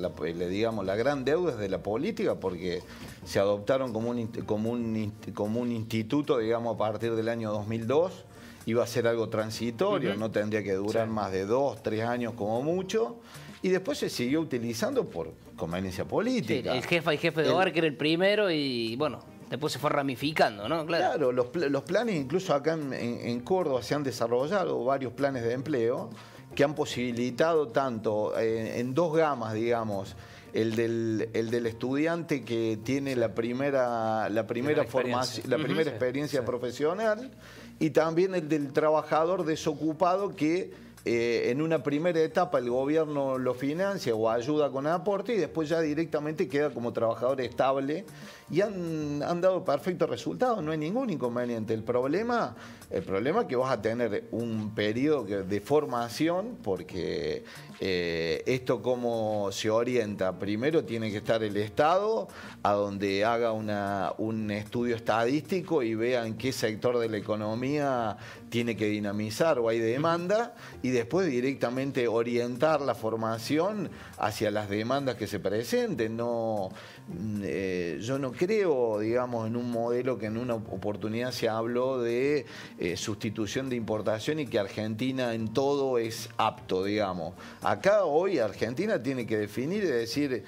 [SPEAKER 6] digamos, la gran deuda es de la política porque se adoptaron como un instituto, digamos, a partir del año 2002. Iba a ser algo transitorio, no tendría que durar más de 2, 3 años como mucho. Y después se siguió utilizando por conveniencia política.
[SPEAKER 2] Sí, el jefe de hogar que era el primero y bueno, después se fue ramificando, ¿no?
[SPEAKER 6] Claro, los planes incluso acá en Córdoba se han desarrollado varios planes de empleo que han posibilitado tanto en dos gamas, digamos, el del estudiante que tiene la primera formación, la primera experiencia profesional, y también el del trabajador desocupado que en una primera etapa el gobierno lo financia o ayuda con aporte y después ya directamente queda como trabajador estable, y han dado perfectos resultados, no hay ningún inconveniente. El problema es que vas a tener un periodo de formación, porque esto cómo se orienta. Primero tiene que estar el Estado a donde haga un estudio estadístico y vea en qué sector de la economía tiene que dinamizar o hay demanda, y después directamente orientar la formación hacia las demandas que se presenten. Yo no creo, digamos, en un modelo que en una oportunidad se habló de sustitución de importación y que Argentina en todo es apto, digamos. Acá hoy Argentina tiene que definir, es decir,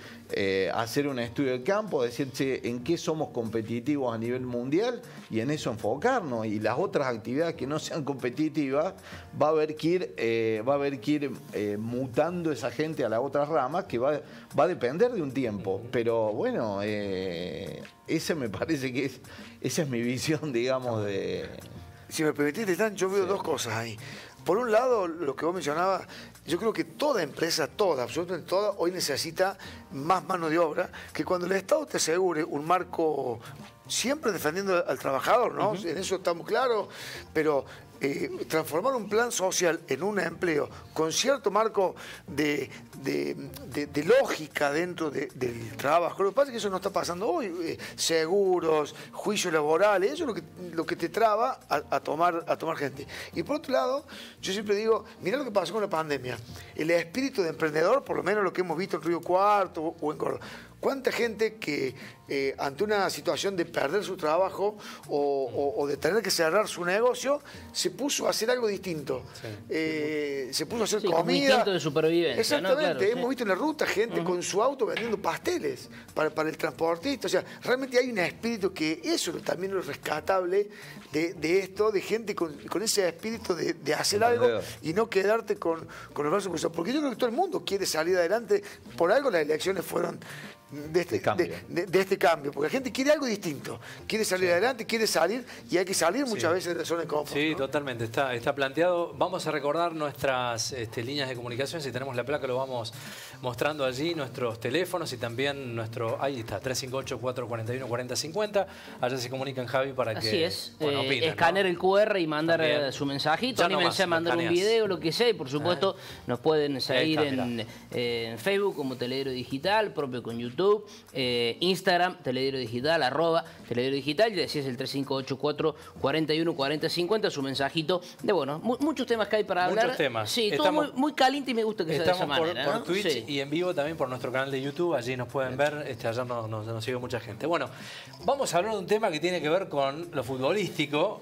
[SPEAKER 6] hacer un estudio de campo, decir, che, en qué somos competitivos a nivel mundial y en eso enfocarnos. Y las otras actividades que no sean competitivas va a haber que ir mutando esa gente a las otras ramas, que va a depender de un tiempo. Pero bueno, ese me parece que esa es mi visión, digamos, de...
[SPEAKER 3] Si me permitís, yo veo dos cosas ahí. Por un lado, lo que vos mencionabas, yo creo que toda empresa, absolutamente toda, hoy necesita más mano de obra, que cuando el Estado te asegure un marco, siempre defendiendo al trabajador, ¿no? En eso estamos claros, pero transformar un plan social en un empleo con cierto marco de lógica dentro del trabajo. Lo que pasa es que eso no está pasando hoy. Seguros, juicios laborales, eso es lo que te traba a tomar gente. Y por otro lado, yo siempre digo, mirá lo que pasó con la pandemia. El espíritu de emprendedor, por lo menos lo que hemos visto en Río Cuarto o en Córdoba. ¿Cuánta gente que ante una situación de perder su trabajo o de tener que cerrar su negocio, se puso a hacer algo distinto? Se puso a hacer comida.
[SPEAKER 2] Como instinto de supervivencia.
[SPEAKER 3] Exactamente.
[SPEAKER 2] ¿No? Claro,
[SPEAKER 3] hemos visto en la ruta gente con su auto vendiendo pasteles para el transportista. O sea, realmente hay un espíritu que eso también es rescatable de esto, de gente con ese espíritu de hacer algo y no quedarte con los brazos cruzados. Porque yo creo que todo el mundo quiere salir adelante. Por algo las elecciones fueron de este cambio, porque la gente quiere algo distinto, quiere salir adelante, quiere salir, y hay que salir muchas veces de zona de confort.
[SPEAKER 1] Sí,
[SPEAKER 3] ¿no?
[SPEAKER 1] Totalmente, está planteado. Vamos a recordar nuestras líneas de comunicación. Si tenemos la placa lo vamos mostrando allí, nuestros teléfonos y también ahí está, 358-441-4050. Allá se comunican, Javi, para que...
[SPEAKER 2] Así es,
[SPEAKER 1] opinen,
[SPEAKER 2] escanear
[SPEAKER 1] ¿no?
[SPEAKER 2] el QR y mandar
[SPEAKER 1] también
[SPEAKER 2] su mensajito, anímense a mandar un
[SPEAKER 1] escaneas.
[SPEAKER 2] video, lo que sea, y por supuesto nos pueden seguir en Facebook como Teledero Digital, propio con YouTube, Instagram, Teledero Digital, @Teledero Digital, y decís el 3584-414050, su mensajito de, muchos temas que hay para hablar.
[SPEAKER 1] Muchos temas.
[SPEAKER 2] Sí, todo muy caliente y me gusta que sea de esa manera.
[SPEAKER 1] Por
[SPEAKER 2] ¿no?
[SPEAKER 1] Twitch y en vivo también por nuestro canal de YouTube, allí nos pueden ver, allá nos sigue mucha gente. Bueno, vamos a hablar de un tema que tiene que ver con lo futbolístico.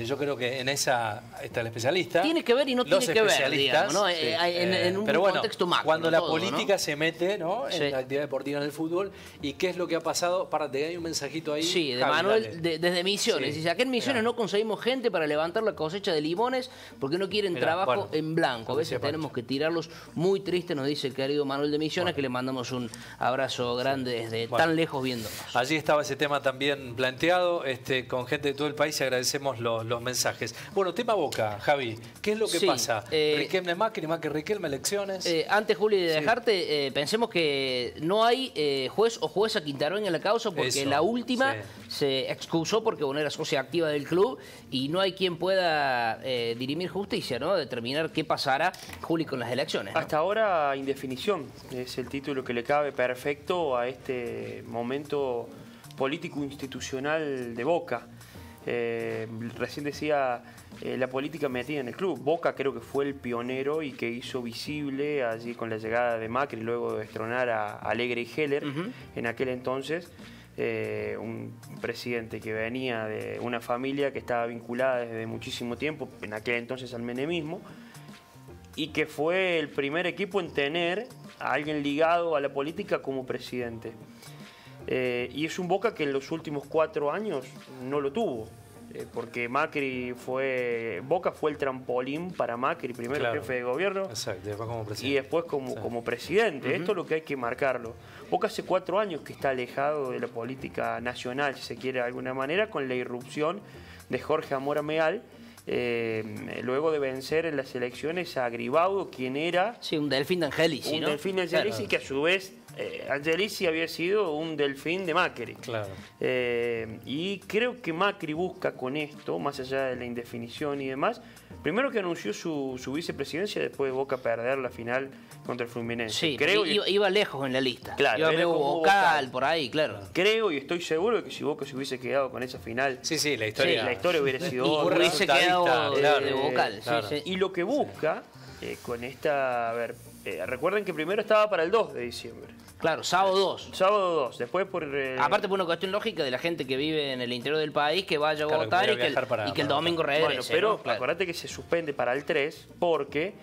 [SPEAKER 1] Yo creo que en esa está el especialista.
[SPEAKER 2] Tiene que ver y no tiene que ver, digamos, ¿no?
[SPEAKER 1] Sí.
[SPEAKER 2] En un contexto macro.
[SPEAKER 1] Cuando la
[SPEAKER 2] todo,
[SPEAKER 1] política
[SPEAKER 2] ¿no?
[SPEAKER 1] se mete, ¿no?
[SPEAKER 2] Sí.
[SPEAKER 1] En la actividad deportiva, en el fútbol, y qué es lo que ha pasado. Párate, hay un mensajito ahí.
[SPEAKER 2] Sí, de
[SPEAKER 1] Javi,
[SPEAKER 2] Manuel, desde Misiones.
[SPEAKER 1] Sí.
[SPEAKER 2] Dice, acá en Misiones no conseguimos gente para levantar la cosecha de limones porque no quieren trabajo en blanco. A veces tenemos que tirarlos. Muy triste, nos dice el querido Manuel de Misiones, que le mandamos un abrazo grande desde tan lejos viéndonos.
[SPEAKER 1] Allí estaba ese tema también planteado, con gente de todo el país, y agradecemos los mensajes. Bueno, tema Boca, Javi, ¿qué es lo que pasa? Riquelme Macri, Macri Riquelme, elecciones.
[SPEAKER 2] Antes, Juli, de dejarte, pensemos que no hay juez o jueza que intervenga en la causa, porque la última se excusó porque era socia activa del club y no hay quien pueda dirimir justicia, ¿no? Determinar qué pasará, Juli, con las elecciones, ¿no?
[SPEAKER 5] Hasta ahora, indefinición es el título que le cabe perfecto a este momento político-institucional de Boca. Recién decía la política metida en el club. Boca creo que fue el pionero y que hizo visible allí con la llegada de Macri, luego de destronar a Alegre y Heller en aquel entonces. Un presidente que venía de una familia que estaba vinculada desde muchísimo tiempo, en aquel entonces al menemismo, y que fue el primer equipo en tener a alguien ligado a la política como presidente. Y es un Boca que en los últimos 4 años no lo tuvo. porque Boca fue el trampolín para Macri, primero jefe de gobierno.
[SPEAKER 1] Exacto, después como presidente.
[SPEAKER 5] Y después como presidente. Esto es lo que hay que marcarlo. Boca hace 4 años que está alejado de la política nacional, si se quiere de alguna manera, con la irrupción de Jorge Amora Meal, luego de vencer en las elecciones a Gribaudo, quien era...
[SPEAKER 2] Sí, un delfín de Angelici, ¿no?
[SPEAKER 5] Un delfín de Angelici, claro, que a su vez Angelici había sido un delfín de Macri.
[SPEAKER 1] Claro.
[SPEAKER 5] Y creo que Macri busca con esto, más allá de la indefinición y demás, primero que anunció su vicepresidencia después de Boca perder la final contra el Fluminense.
[SPEAKER 2] Sí,
[SPEAKER 5] creo
[SPEAKER 2] iba lejos en la lista.
[SPEAKER 5] Claro,
[SPEAKER 2] iba
[SPEAKER 5] era como
[SPEAKER 2] vocal por ahí, claro.
[SPEAKER 5] Creo y estoy seguro de que si Boca se hubiese quedado con esa final,
[SPEAKER 1] la historia
[SPEAKER 5] hubiera sido otra.
[SPEAKER 2] Hubiese quedado de vocal.
[SPEAKER 1] Claro.
[SPEAKER 2] Sí.
[SPEAKER 5] Y lo que busca con esta... A ver, recuerden que primero estaba para el 2 de diciembre.
[SPEAKER 2] Claro, sábado 2.
[SPEAKER 5] Sábado 2, después por...
[SPEAKER 2] Aparte por una cuestión lógica de la gente que vive en el interior del país, que vaya a votar y que el domingo regrese.
[SPEAKER 5] Bueno, pero
[SPEAKER 2] ¿no? Claro.
[SPEAKER 5] Acordate que se suspende para el 3 porque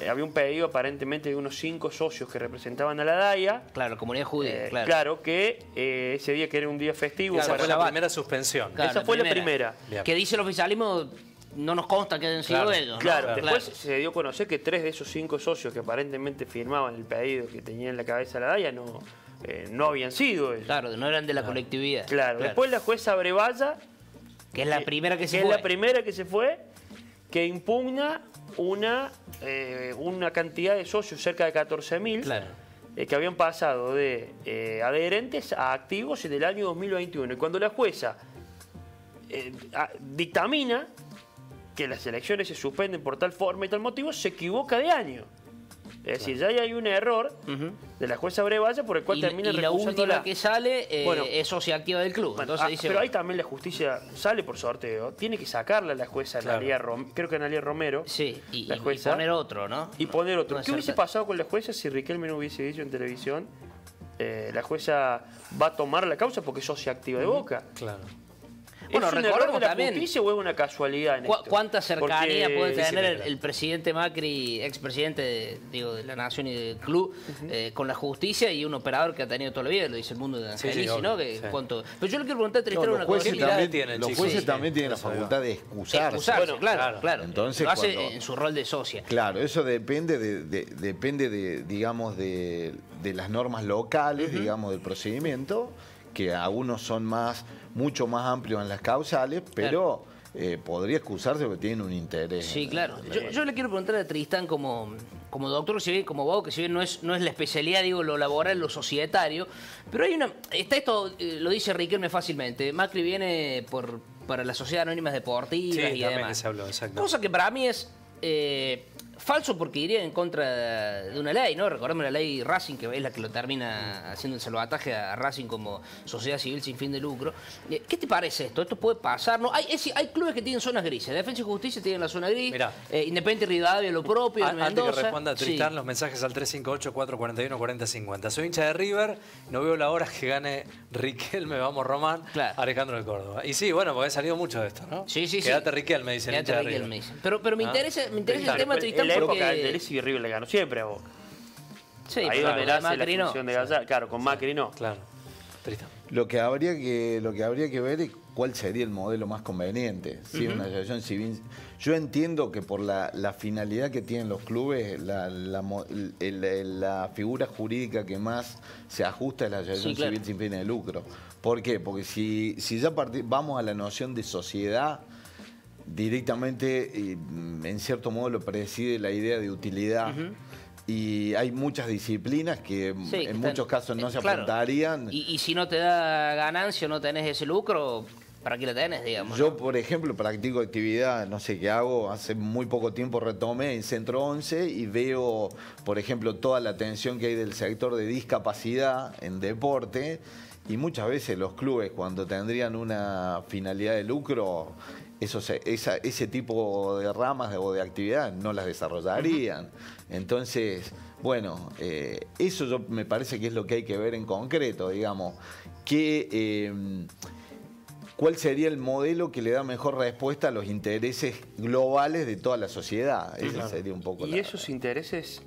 [SPEAKER 5] había un pedido aparentemente de unos 5 socios que representaban a la DAIA.
[SPEAKER 2] Claro, comunidad judía, claro.
[SPEAKER 5] Claro, que ese día que era un día festivo...
[SPEAKER 1] Esa fue la primera suspensión.
[SPEAKER 2] Claro,
[SPEAKER 5] esa fue la primera.
[SPEAKER 2] Que dice el oficialismo... No nos consta que hayan sido ellos.
[SPEAKER 5] Claro,
[SPEAKER 2] ¿no?
[SPEAKER 5] Después se dio a conocer que 3 de esos 5 socios que aparentemente firmaban el pedido que tenía en la cabeza la DAIA no habían sido ellos.
[SPEAKER 2] Claro, no eran de la colectividad.
[SPEAKER 5] Claro. Después la jueza Brevalla,
[SPEAKER 2] que es la primera que se
[SPEAKER 5] fue.
[SPEAKER 2] fue.
[SPEAKER 5] Es la primera que se fue, que impugna una cantidad de socios, cerca de 14.000,
[SPEAKER 2] claro,
[SPEAKER 5] que habían pasado de adherentes a activos en el año 2021. Y cuando la jueza dictamina que las elecciones se suspenden por tal forma y tal motivo, se equivoca de año. Es decir, ya hay un error de la jueza Brevalla por el cual termina recusándola.
[SPEAKER 2] Y la última que sale es socia activa del club.
[SPEAKER 5] Bueno,
[SPEAKER 2] entonces dice,
[SPEAKER 5] pero ahí también la justicia sale por sorteo. Tiene que sacarla la jueza Analía creo que Analía Romero.
[SPEAKER 2] Sí, y
[SPEAKER 5] poner
[SPEAKER 2] otro, ¿no?
[SPEAKER 5] Y poner otro. ¿Qué hubiese pasado con la jueza si Riquelme no hubiese dicho en televisión la jueza va a tomar la causa porque es socia activa de Boca?
[SPEAKER 1] Claro.
[SPEAKER 5] Bueno, ¿es un error de la justicia o es una casualidad en esto?
[SPEAKER 2] ¿Cuánta cercanía puede tener el presidente Macri, expresidente de la Nación y del club, con la justicia y un operador que ha tenido toda la vida? Lo dice el mundo de Angelici, ¿no? Pero yo le quiero preguntar a Tristán una cosa.
[SPEAKER 6] Los jueces también tienen la facultad de excusarse.
[SPEAKER 2] Bueno, claro.
[SPEAKER 6] Entonces,
[SPEAKER 2] lo hace en su rol de socia.
[SPEAKER 6] Claro, eso depende digamos, de las normas locales, digamos, del procedimiento, que algunos son mucho más amplios en las causales, pero podría excusarse porque tiene un interés.
[SPEAKER 2] Sí, claro. Yo le quiero preguntar a Tristán como doctor, como abogado, que si bien no es la especialidad, lo laboral, lo societario, pero hay está esto, lo dice Riquelme fácilmente, Macri viene para las sociedades anónimas deportivas y demás.
[SPEAKER 1] Que se habló,
[SPEAKER 2] cosa que para mí es... falso porque iría en contra de una ley, ¿no? Recordemos la ley Racing, que es la que lo termina haciendo el salvataje a Racing como sociedad civil sin fin de lucro. ¿Qué te parece esto? ¿Esto puede pasar? ¿No? Hay clubes que tienen zonas grises. Defensa y Justicia tienen la zona gris. Independiente Rivadavia lo propio.
[SPEAKER 1] Antes que responda Tristán, los mensajes al 358-441-4050. Soy hincha de River, no veo la hora que gane Riquelme, vamos Román, Alejandro de Córdoba. Y sí, bueno, porque ha salido mucho de esto, ¿no?
[SPEAKER 2] Sí.
[SPEAKER 1] Quédate Riquelme, dice el hincha de River.
[SPEAKER 2] Pero me interesa el tema, Tristán,
[SPEAKER 5] en la época de Angelici, River le ganó siempre a Boca.
[SPEAKER 2] Sí,
[SPEAKER 5] ahí donde nace la función de Gallardo. Claro, con Macri no.
[SPEAKER 1] Claro. Tristán.
[SPEAKER 6] Lo que habría que ver es cuál sería el modelo más conveniente. ¿Sí? Una asociación civil. Yo entiendo que por la finalidad que tienen los clubes, la figura jurídica que más se ajusta es la asociación civil sin fines de lucro. ¿Por qué? Porque si ya vamos a la noción de sociedad, directamente, en cierto modo, lo preside la idea de utilidad. Y hay muchas disciplinas que en muchos casos no se afrontarían.
[SPEAKER 2] Y si no te da ganancia, no tenés ese lucro, ¿para qué lo tenés, digamos?
[SPEAKER 6] Yo, por ejemplo, practico actividad, no sé qué hago, hace muy poco tiempo retomé en Centro 11 y veo, por ejemplo, toda la atención que hay del sector de discapacidad en deporte, y muchas veces los clubes, cuando tendrían una finalidad de lucro, ese tipo de ramas o de actividad no las desarrollarían. Entonces, bueno, eso me parece que es lo que hay que ver en concreto, digamos, ¿cuál sería el modelo que le da mejor respuesta a los intereses globales de toda la sociedad? Ese sería un poco
[SPEAKER 5] y esos intereses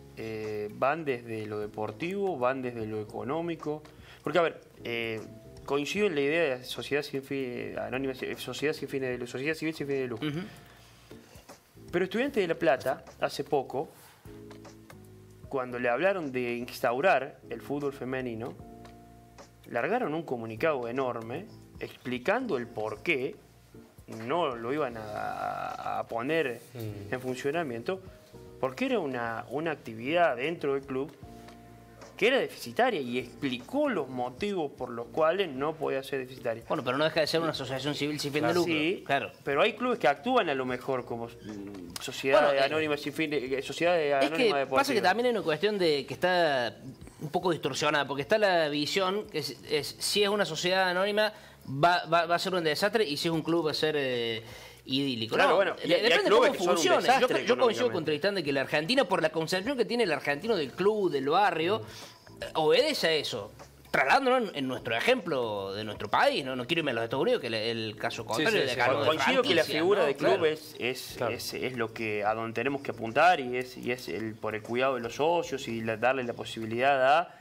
[SPEAKER 5] van desde lo deportivo, van desde lo económico. Porque, a ver, coincido en la idea de sociedad sin fin, anónima, sociedad sin fines de lucro, sociedad civil sin fines de lucro. Pero Estudiantes de La Plata, hace poco, cuando le hablaron de instaurar el fútbol femenino, largaron un comunicado enorme explicando el por qué no lo iban a poner en funcionamiento, porque era una actividad dentro del club que era deficitaria, y explicó los motivos por los cuales no podía ser deficitaria.
[SPEAKER 2] Bueno, pero no deja de ser una asociación civil sin fin de lucro.
[SPEAKER 5] Sí,
[SPEAKER 2] claro.
[SPEAKER 5] Pero hay clubes que actúan a lo mejor como sociedad anónima sin fin de, sociedad anónima deportiva.
[SPEAKER 2] Pasa que también hay una cuestión de que está un poco distorsionada, porque está la visión que si es una sociedad anónima va a ser un desastre, y si es un club va a ser idílico.
[SPEAKER 5] Claro,
[SPEAKER 2] no,
[SPEAKER 5] bueno,
[SPEAKER 2] depende de cómo funciona. Yo coincido con Tristán de que la Argentina, por la concepción que tiene el argentino del club, del barrio, obedece a eso. Trasladándonos en nuestro ejemplo de nuestro país, no quiero irme a los Estados Unidos, que el caso contrario de acá.
[SPEAKER 5] Coincido que la figura de club es lo que a donde tenemos que apuntar, y es por el cuidado de los socios y darle la posibilidad a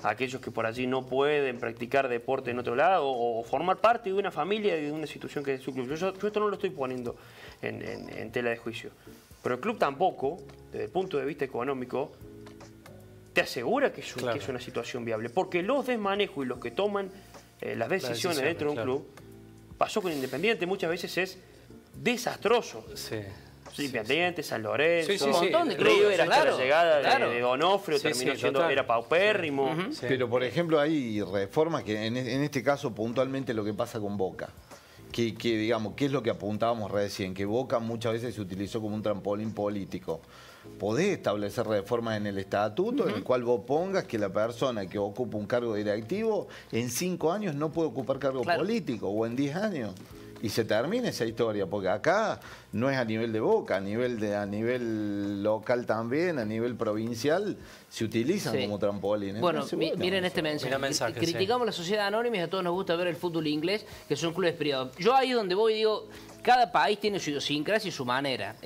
[SPEAKER 5] aquellos que por allí no pueden practicar deporte en otro lado, o formar parte de una familia y de una institución que es su club. Yo esto no lo estoy poniendo en tela de juicio. Pero el club tampoco, desde el punto de vista económico, te asegura que es una situación viable. Porque los desmanejos y los que toman las decisiones dentro de un club, pasó con Independiente, muchas veces es desastroso. Independiente, San Lorenzo,
[SPEAKER 2] un montón de
[SPEAKER 5] River, hasta la llegada de Donofrio, terminó siendo, era paupérrimo.
[SPEAKER 6] Pero, por ejemplo, hay reformas que en este caso puntualmente lo que pasa con Boca. Que digamos, ¿qué es lo que apuntábamos recién? Que Boca muchas veces se utilizó como un trampolín político. Podés establecer reformas en el estatuto en el cual vos pongas que la persona que ocupa un cargo directivo en 5 años no puede ocupar cargo político, o en 10 años. Y se termina esa historia, porque acá no es a nivel de Boca, a nivel local también, a nivel provincial, se utilizan como trampolín.
[SPEAKER 2] Bueno, entonces, miren este mensaje. Criticamos la sociedad anónima y a todos nos gusta ver el fútbol inglés, que son clubes privados. Yo ahí donde voy digo, cada país tiene su idiosincrasia y su manera.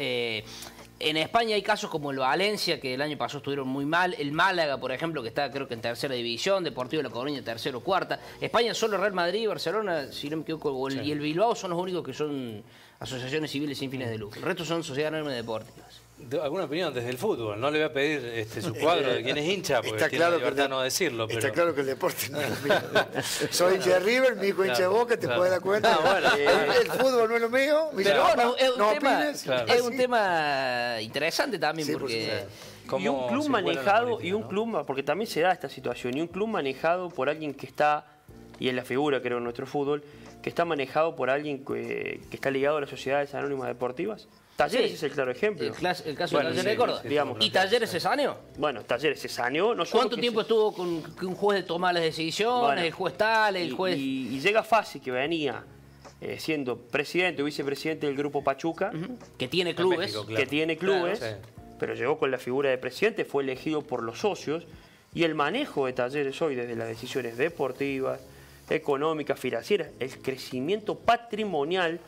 [SPEAKER 2] En España hay casos como el Valencia, que el año pasado estuvieron muy mal. El Málaga, por ejemplo, que está creo que en tercera división. Deportivo de La Coruña, tercera o cuarta. España solo Real Madrid y Barcelona, si no me equivoco, y el Bilbao son los únicos que son asociaciones civiles sin fines de lucro. El resto son sociedades anónimas deportivas.
[SPEAKER 1] ¿Alguna opinión desde el fútbol? No le voy a pedir su cuadro de quién es hincha, porque
[SPEAKER 3] está
[SPEAKER 1] tiene
[SPEAKER 3] claro
[SPEAKER 1] libertad
[SPEAKER 3] que
[SPEAKER 1] no decirlo.
[SPEAKER 3] Está claro que el deporte no es lo mío. Soy hincha de River, mi hijo hincha de Boca, te puedes dar cuenta. El fútbol no es lo mío.
[SPEAKER 2] Pero bueno, es un tema interesante también, porque...
[SPEAKER 5] Y un club manejado, porque también se da esta situación, y un club manejado por alguien que está, y es la figura creo en nuestro fútbol, que está manejado por alguien que está ligado a las sociedades anónimas deportivas. Talleres es el claro ejemplo.
[SPEAKER 2] El caso de Talleres de Córdoba. ¿Y Talleres se saneó?
[SPEAKER 5] Bueno, Talleres se saneó.
[SPEAKER 2] ¿Cuánto tiempo estuvo con que un juez tomara las decisiones, el juez tal, el juez...?
[SPEAKER 5] Y llega Fassi, que venía siendo presidente o vicepresidente del Grupo Pachuca.
[SPEAKER 2] Que tiene clubes.
[SPEAKER 5] Pero llegó con la figura de presidente, fue elegido por los socios. Y el manejo de Talleres hoy, desde las decisiones deportivas, económica, financiera, el crecimiento patrimonial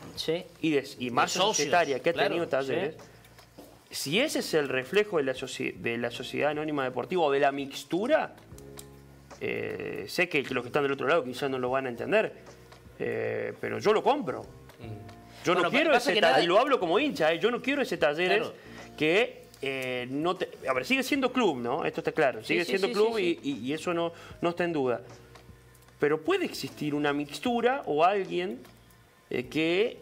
[SPEAKER 5] y más societaria que ha tenido Talleres, si ese es el reflejo de la sociedad anónima deportiva o de la mixtura, sé que los que están del otro lado quizás no lo van a entender, pero yo lo compro. Yo no quiero ese Talleres, y lo hablo como hincha, yo no quiero ese Talleres que... a ver, sigue siendo club, ¿no? Esto está claro, sigue siendo club y eso no está en duda. Pero puede existir una mixtura o alguien que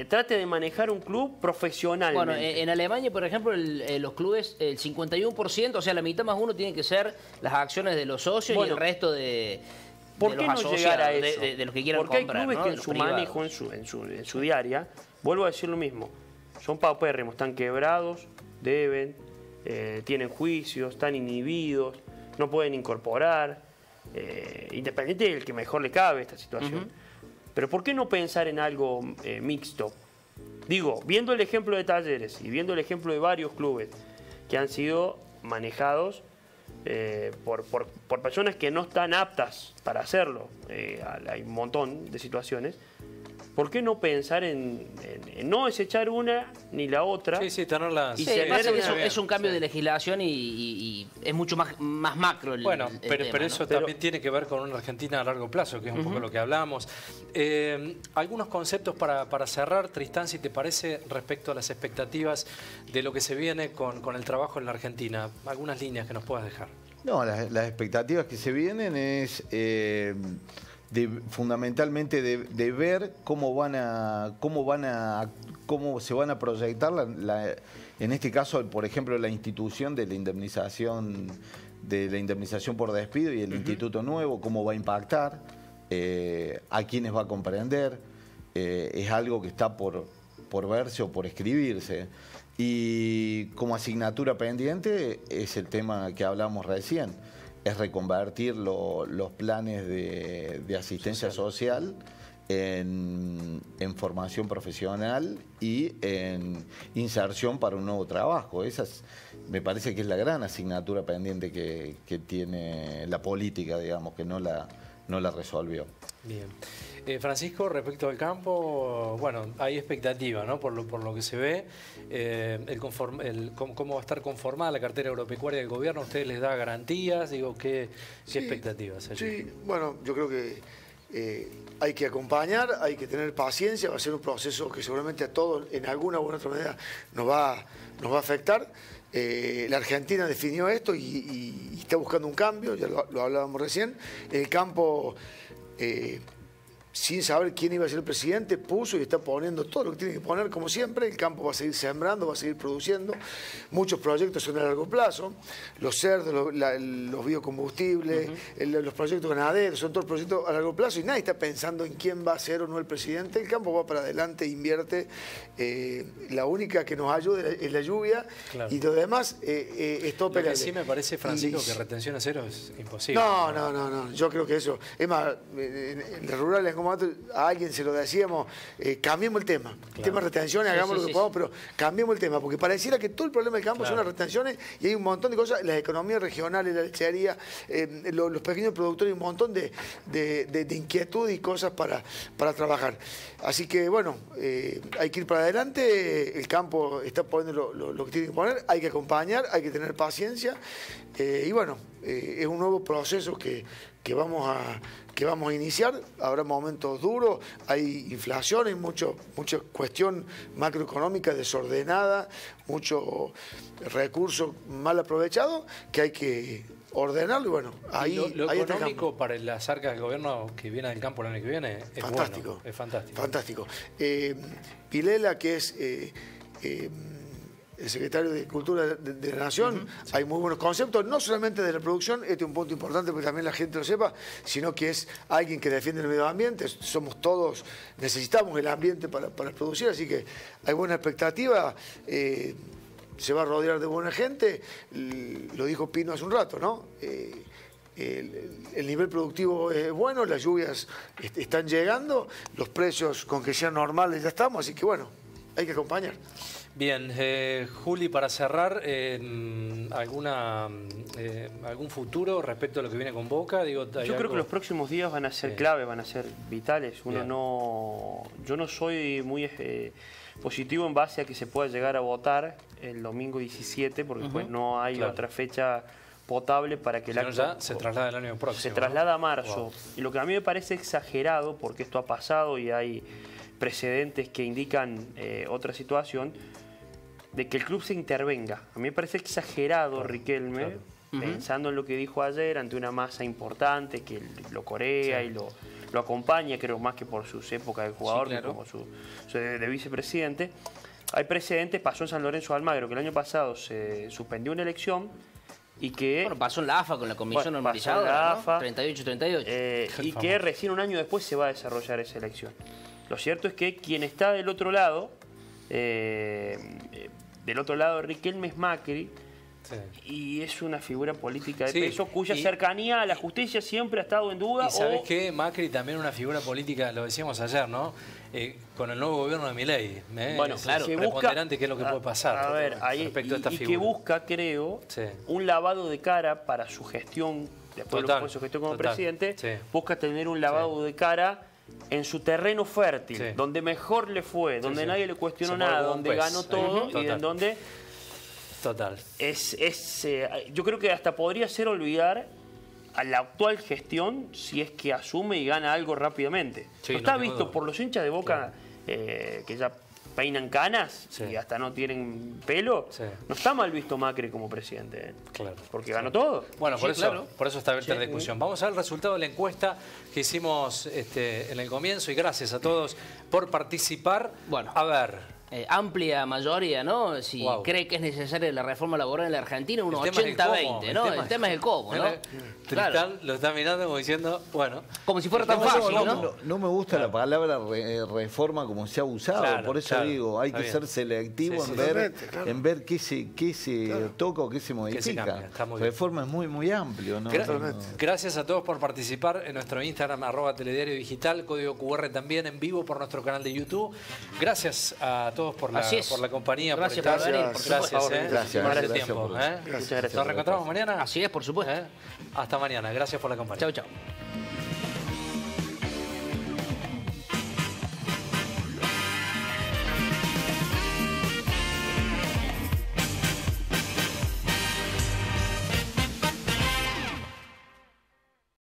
[SPEAKER 5] trate de manejar un club profesionalmente.
[SPEAKER 2] Bueno, en Alemania, por ejemplo, los clubes, el 51%, o sea, la mitad más uno, tienen que ser las acciones de los socios y el resto de
[SPEAKER 5] ¿por qué no llegar a eso?
[SPEAKER 2] De los que quieran comprar.
[SPEAKER 5] Porque hay clubes que en su manejo, en su diaria, vuelvo a decir lo mismo, son paupérrimos, están quebrados, deben, tienen juicios, están inhibidos, no pueden incorporar. Independiente del que mejor le cabe esta situación. Pero ¿por qué no pensar en algo mixto? Digo, viendo el ejemplo de Talleres y viendo el ejemplo de varios clubes que han sido manejados por personas que no están aptas para hacerlo, hay un montón de situaciones, ¿por qué no pensar en no desechar una ni la otra?
[SPEAKER 1] Sí, tenerlas.
[SPEAKER 2] Y es un cambio de legislación y es mucho más macro el
[SPEAKER 1] Bueno,
[SPEAKER 2] el
[SPEAKER 1] pero
[SPEAKER 2] tema,
[SPEAKER 1] eso también tiene que ver con una Argentina a largo plazo, que es un poco lo que hablamos. Algunos conceptos para cerrar, Tristán, si te parece, respecto a las expectativas de lo que se viene con el trabajo en la Argentina. Algunas líneas que nos puedas dejar.
[SPEAKER 6] No, las expectativas que se vienen es fundamentalmente de ver cómo se van a proyectar en este caso, por ejemplo, la institución de la indemnización por despido y el instituto nuevo, cómo va a impactar, a quiénes va a comprender. Es algo que está por verse o por escribirse. Y como asignatura pendiente es el tema que hablamos recién, es reconvertir los planes de asistencia social en formación profesional y en inserción para un nuevo trabajo. Esa me parece que es la gran asignatura pendiente que tiene la política, digamos, que no la resolvió.
[SPEAKER 1] Bien. Francisco, respecto al campo, bueno, hay expectativa, ¿no? Por lo que se ve, cómo va a estar conformada la cartera agropecuaria del gobierno. ¿Ustedes les da garantías? Digo, ¿qué expectativas hay?
[SPEAKER 3] Sí, bueno, yo creo que hay que acompañar, hay que tener paciencia, va a ser un proceso que seguramente a todos en alguna u otra manera nos va a afectar. La Argentina definió esto y está buscando un cambio, ya lo hablábamos recién. El campo, sin saber quién iba a ser el presidente, puso y está poniendo todo lo que tiene que poner, como siempre. El campo va a seguir sembrando, va a seguir produciendo. Muchos proyectos son a largo plazo. Los cerdos, los biocombustibles, los proyectos ganaderos, son todos proyectos a largo plazo y nadie está pensando en quién va a ser o no el presidente. El campo va para adelante, invierte. La única que nos ayuda es la lluvia, claro. Y lo demás es todo
[SPEAKER 1] operable. Lo que sí me parece, Francisco, que retención a cero es imposible.
[SPEAKER 3] No. Yo creo que eso... Es más, en la rural, en a alguien se lo decíamos, cambiemos el tema. Claro. El tema de retenciones, hagamos lo que podamos, pero cambiemos el tema, porque pareciera que todo el problema del campo son las retenciones y hay un montón de cosas, las economías regionales, la lechería, los pequeños productores, un montón de inquietud y cosas para trabajar. Así que, bueno, hay que ir para adelante, el campo está poniendo lo que tiene que poner, hay que acompañar, hay que tener paciencia, y bueno, es un nuevo proceso que vamos a iniciar. Habrá momentos duros, hay inflación, hay mucha cuestión macroeconómica desordenada, mucho recurso mal aprovechado que hay que ordenarlo y bueno, ahí
[SPEAKER 1] lo económico para las arcas del gobierno que viene del campo el año que viene es
[SPEAKER 3] fantástico.
[SPEAKER 1] Bueno, es fantástico.
[SPEAKER 3] Fantástico. Vilela, que es el secretario de Cultura de la Nación, hay muy buenos conceptos, no solamente de la producción, este es un punto importante porque también la gente lo sepa, sino que es alguien que defiende el medio ambiente, somos todos, necesitamos el ambiente para producir, así que hay buena expectativa, se va a rodear de buena gente, lo dijo Pino hace un rato, ¿no? El nivel productivo es bueno, las lluvias están llegando, los precios con que sean normales ya estamos, así que bueno, hay que acompañar.
[SPEAKER 1] Bien, Juli, para cerrar, ¿algún futuro respecto a lo que viene con Boca? Digo,
[SPEAKER 5] yo creo que los próximos días van a ser clave, van a ser vitales. Yo no soy muy positivo en base a que se pueda llegar a votar el domingo 17, porque después no hay otra fecha potable para que el acto
[SPEAKER 1] ya se traslada el año próximo.
[SPEAKER 5] Se traslada a marzo. Wow. Y lo que a mí me parece exagerado, porque esto ha pasado y hay precedentes que indican otra situación, de que el club se intervenga. A mí me parece exagerado, Riquelme, pensando en lo que dijo ayer, ante una masa importante que lo corea y lo acompaña, creo más que por sus épocas de jugador, que como su de vicepresidente. Hay precedentes, pasó en San Lorenzo de Almagro, que el año pasado se suspendió una elección y que...
[SPEAKER 2] Bueno, pasó en la AFA con la comisión normalizadora, ¿no? 38-38.
[SPEAKER 5] Y que recién un año después se va a desarrollar esa elección. Lo cierto es que quien está del otro lado Riquelme es Macri, y es una figura política de peso cuya cercanía a la justicia siempre ha estado en duda.
[SPEAKER 1] Y ¿sabes qué? Macri también una figura política, lo decíamos ayer, ¿no? Con el nuevo gobierno de Milei.
[SPEAKER 2] Bueno, claro.
[SPEAKER 1] Preponderante qué es lo que puede pasar.
[SPEAKER 5] A ver, respecto a esta figura. Que busca, creo, un lavado de cara para su gestión, después de su gestión como presidente, busca tener un lavado de cara en su terreno fértil,
[SPEAKER 1] Sí.
[SPEAKER 5] donde mejor le fue, donde nadie le cuestionó nada, donde ganó todo y en donde
[SPEAKER 1] Total.
[SPEAKER 5] yo creo que hasta podría ser olvidar a la actual gestión si es que asume y gana algo rápidamente.
[SPEAKER 1] Sí,
[SPEAKER 5] no está
[SPEAKER 1] no tengo
[SPEAKER 5] visto
[SPEAKER 1] duda.
[SPEAKER 5] por los hinchas de Boca que ya peinan canas
[SPEAKER 1] Sí.
[SPEAKER 5] y hasta no tienen pelo.
[SPEAKER 1] Sí.
[SPEAKER 5] No está mal visto Macri como presidente,
[SPEAKER 1] Claro.
[SPEAKER 5] porque ganó todo.
[SPEAKER 1] Bueno, por,
[SPEAKER 2] Sí,
[SPEAKER 1] eso,
[SPEAKER 2] claro.
[SPEAKER 1] por eso está abierta la discusión. Vamos a ver el resultado de la encuesta que hicimos en el comienzo y gracias a todos por participar.
[SPEAKER 2] Bueno.
[SPEAKER 1] A ver.
[SPEAKER 2] Amplia mayoría, ¿no? Si
[SPEAKER 1] Wow.
[SPEAKER 2] cree que es necesaria la reforma laboral en la Argentina, unos
[SPEAKER 1] El tema es el cómo,
[SPEAKER 2] 80-20, ¿no? El tema es el cómo, ¿no?
[SPEAKER 1] Tristán
[SPEAKER 2] Claro.
[SPEAKER 1] lo está mirando como diciendo, bueno.
[SPEAKER 2] Como si fuera
[SPEAKER 1] el
[SPEAKER 2] tan
[SPEAKER 1] tema es
[SPEAKER 2] fácil,
[SPEAKER 1] cómo.
[SPEAKER 2] ¿no?
[SPEAKER 6] No me gusta la palabra reforma como se ha usado,
[SPEAKER 1] Claro,
[SPEAKER 6] por eso
[SPEAKER 1] claro,
[SPEAKER 6] digo, hay
[SPEAKER 1] está
[SPEAKER 6] que
[SPEAKER 1] bien.
[SPEAKER 6] ser selectivo
[SPEAKER 1] Sí,
[SPEAKER 6] en
[SPEAKER 1] sí,
[SPEAKER 6] ver,
[SPEAKER 3] totalmente, claro.
[SPEAKER 6] en ver qué se toca o qué se modifica.
[SPEAKER 1] cambia, está muy bien.
[SPEAKER 6] Reforma es muy amplio, ¿no?
[SPEAKER 1] Gracias a todos por participar en nuestro Instagram, @telediario digital, código QR también en vivo por nuestro canal de YouTube. Gracias a todos por la
[SPEAKER 2] Así es.
[SPEAKER 1] compañía.
[SPEAKER 2] Gracias
[SPEAKER 1] por
[SPEAKER 2] por
[SPEAKER 1] estar.
[SPEAKER 2] venir, por
[SPEAKER 1] Gracias,
[SPEAKER 2] supuesto.
[SPEAKER 1] por
[SPEAKER 6] Gracias,
[SPEAKER 1] el
[SPEAKER 6] gracias
[SPEAKER 1] tiempo.
[SPEAKER 6] por-
[SPEAKER 5] Muchas gracias.
[SPEAKER 1] Nos reencontramos mañana.
[SPEAKER 2] Así es, por supuesto.
[SPEAKER 1] Hasta mañana. Gracias por la compañía.
[SPEAKER 2] Chau, chau.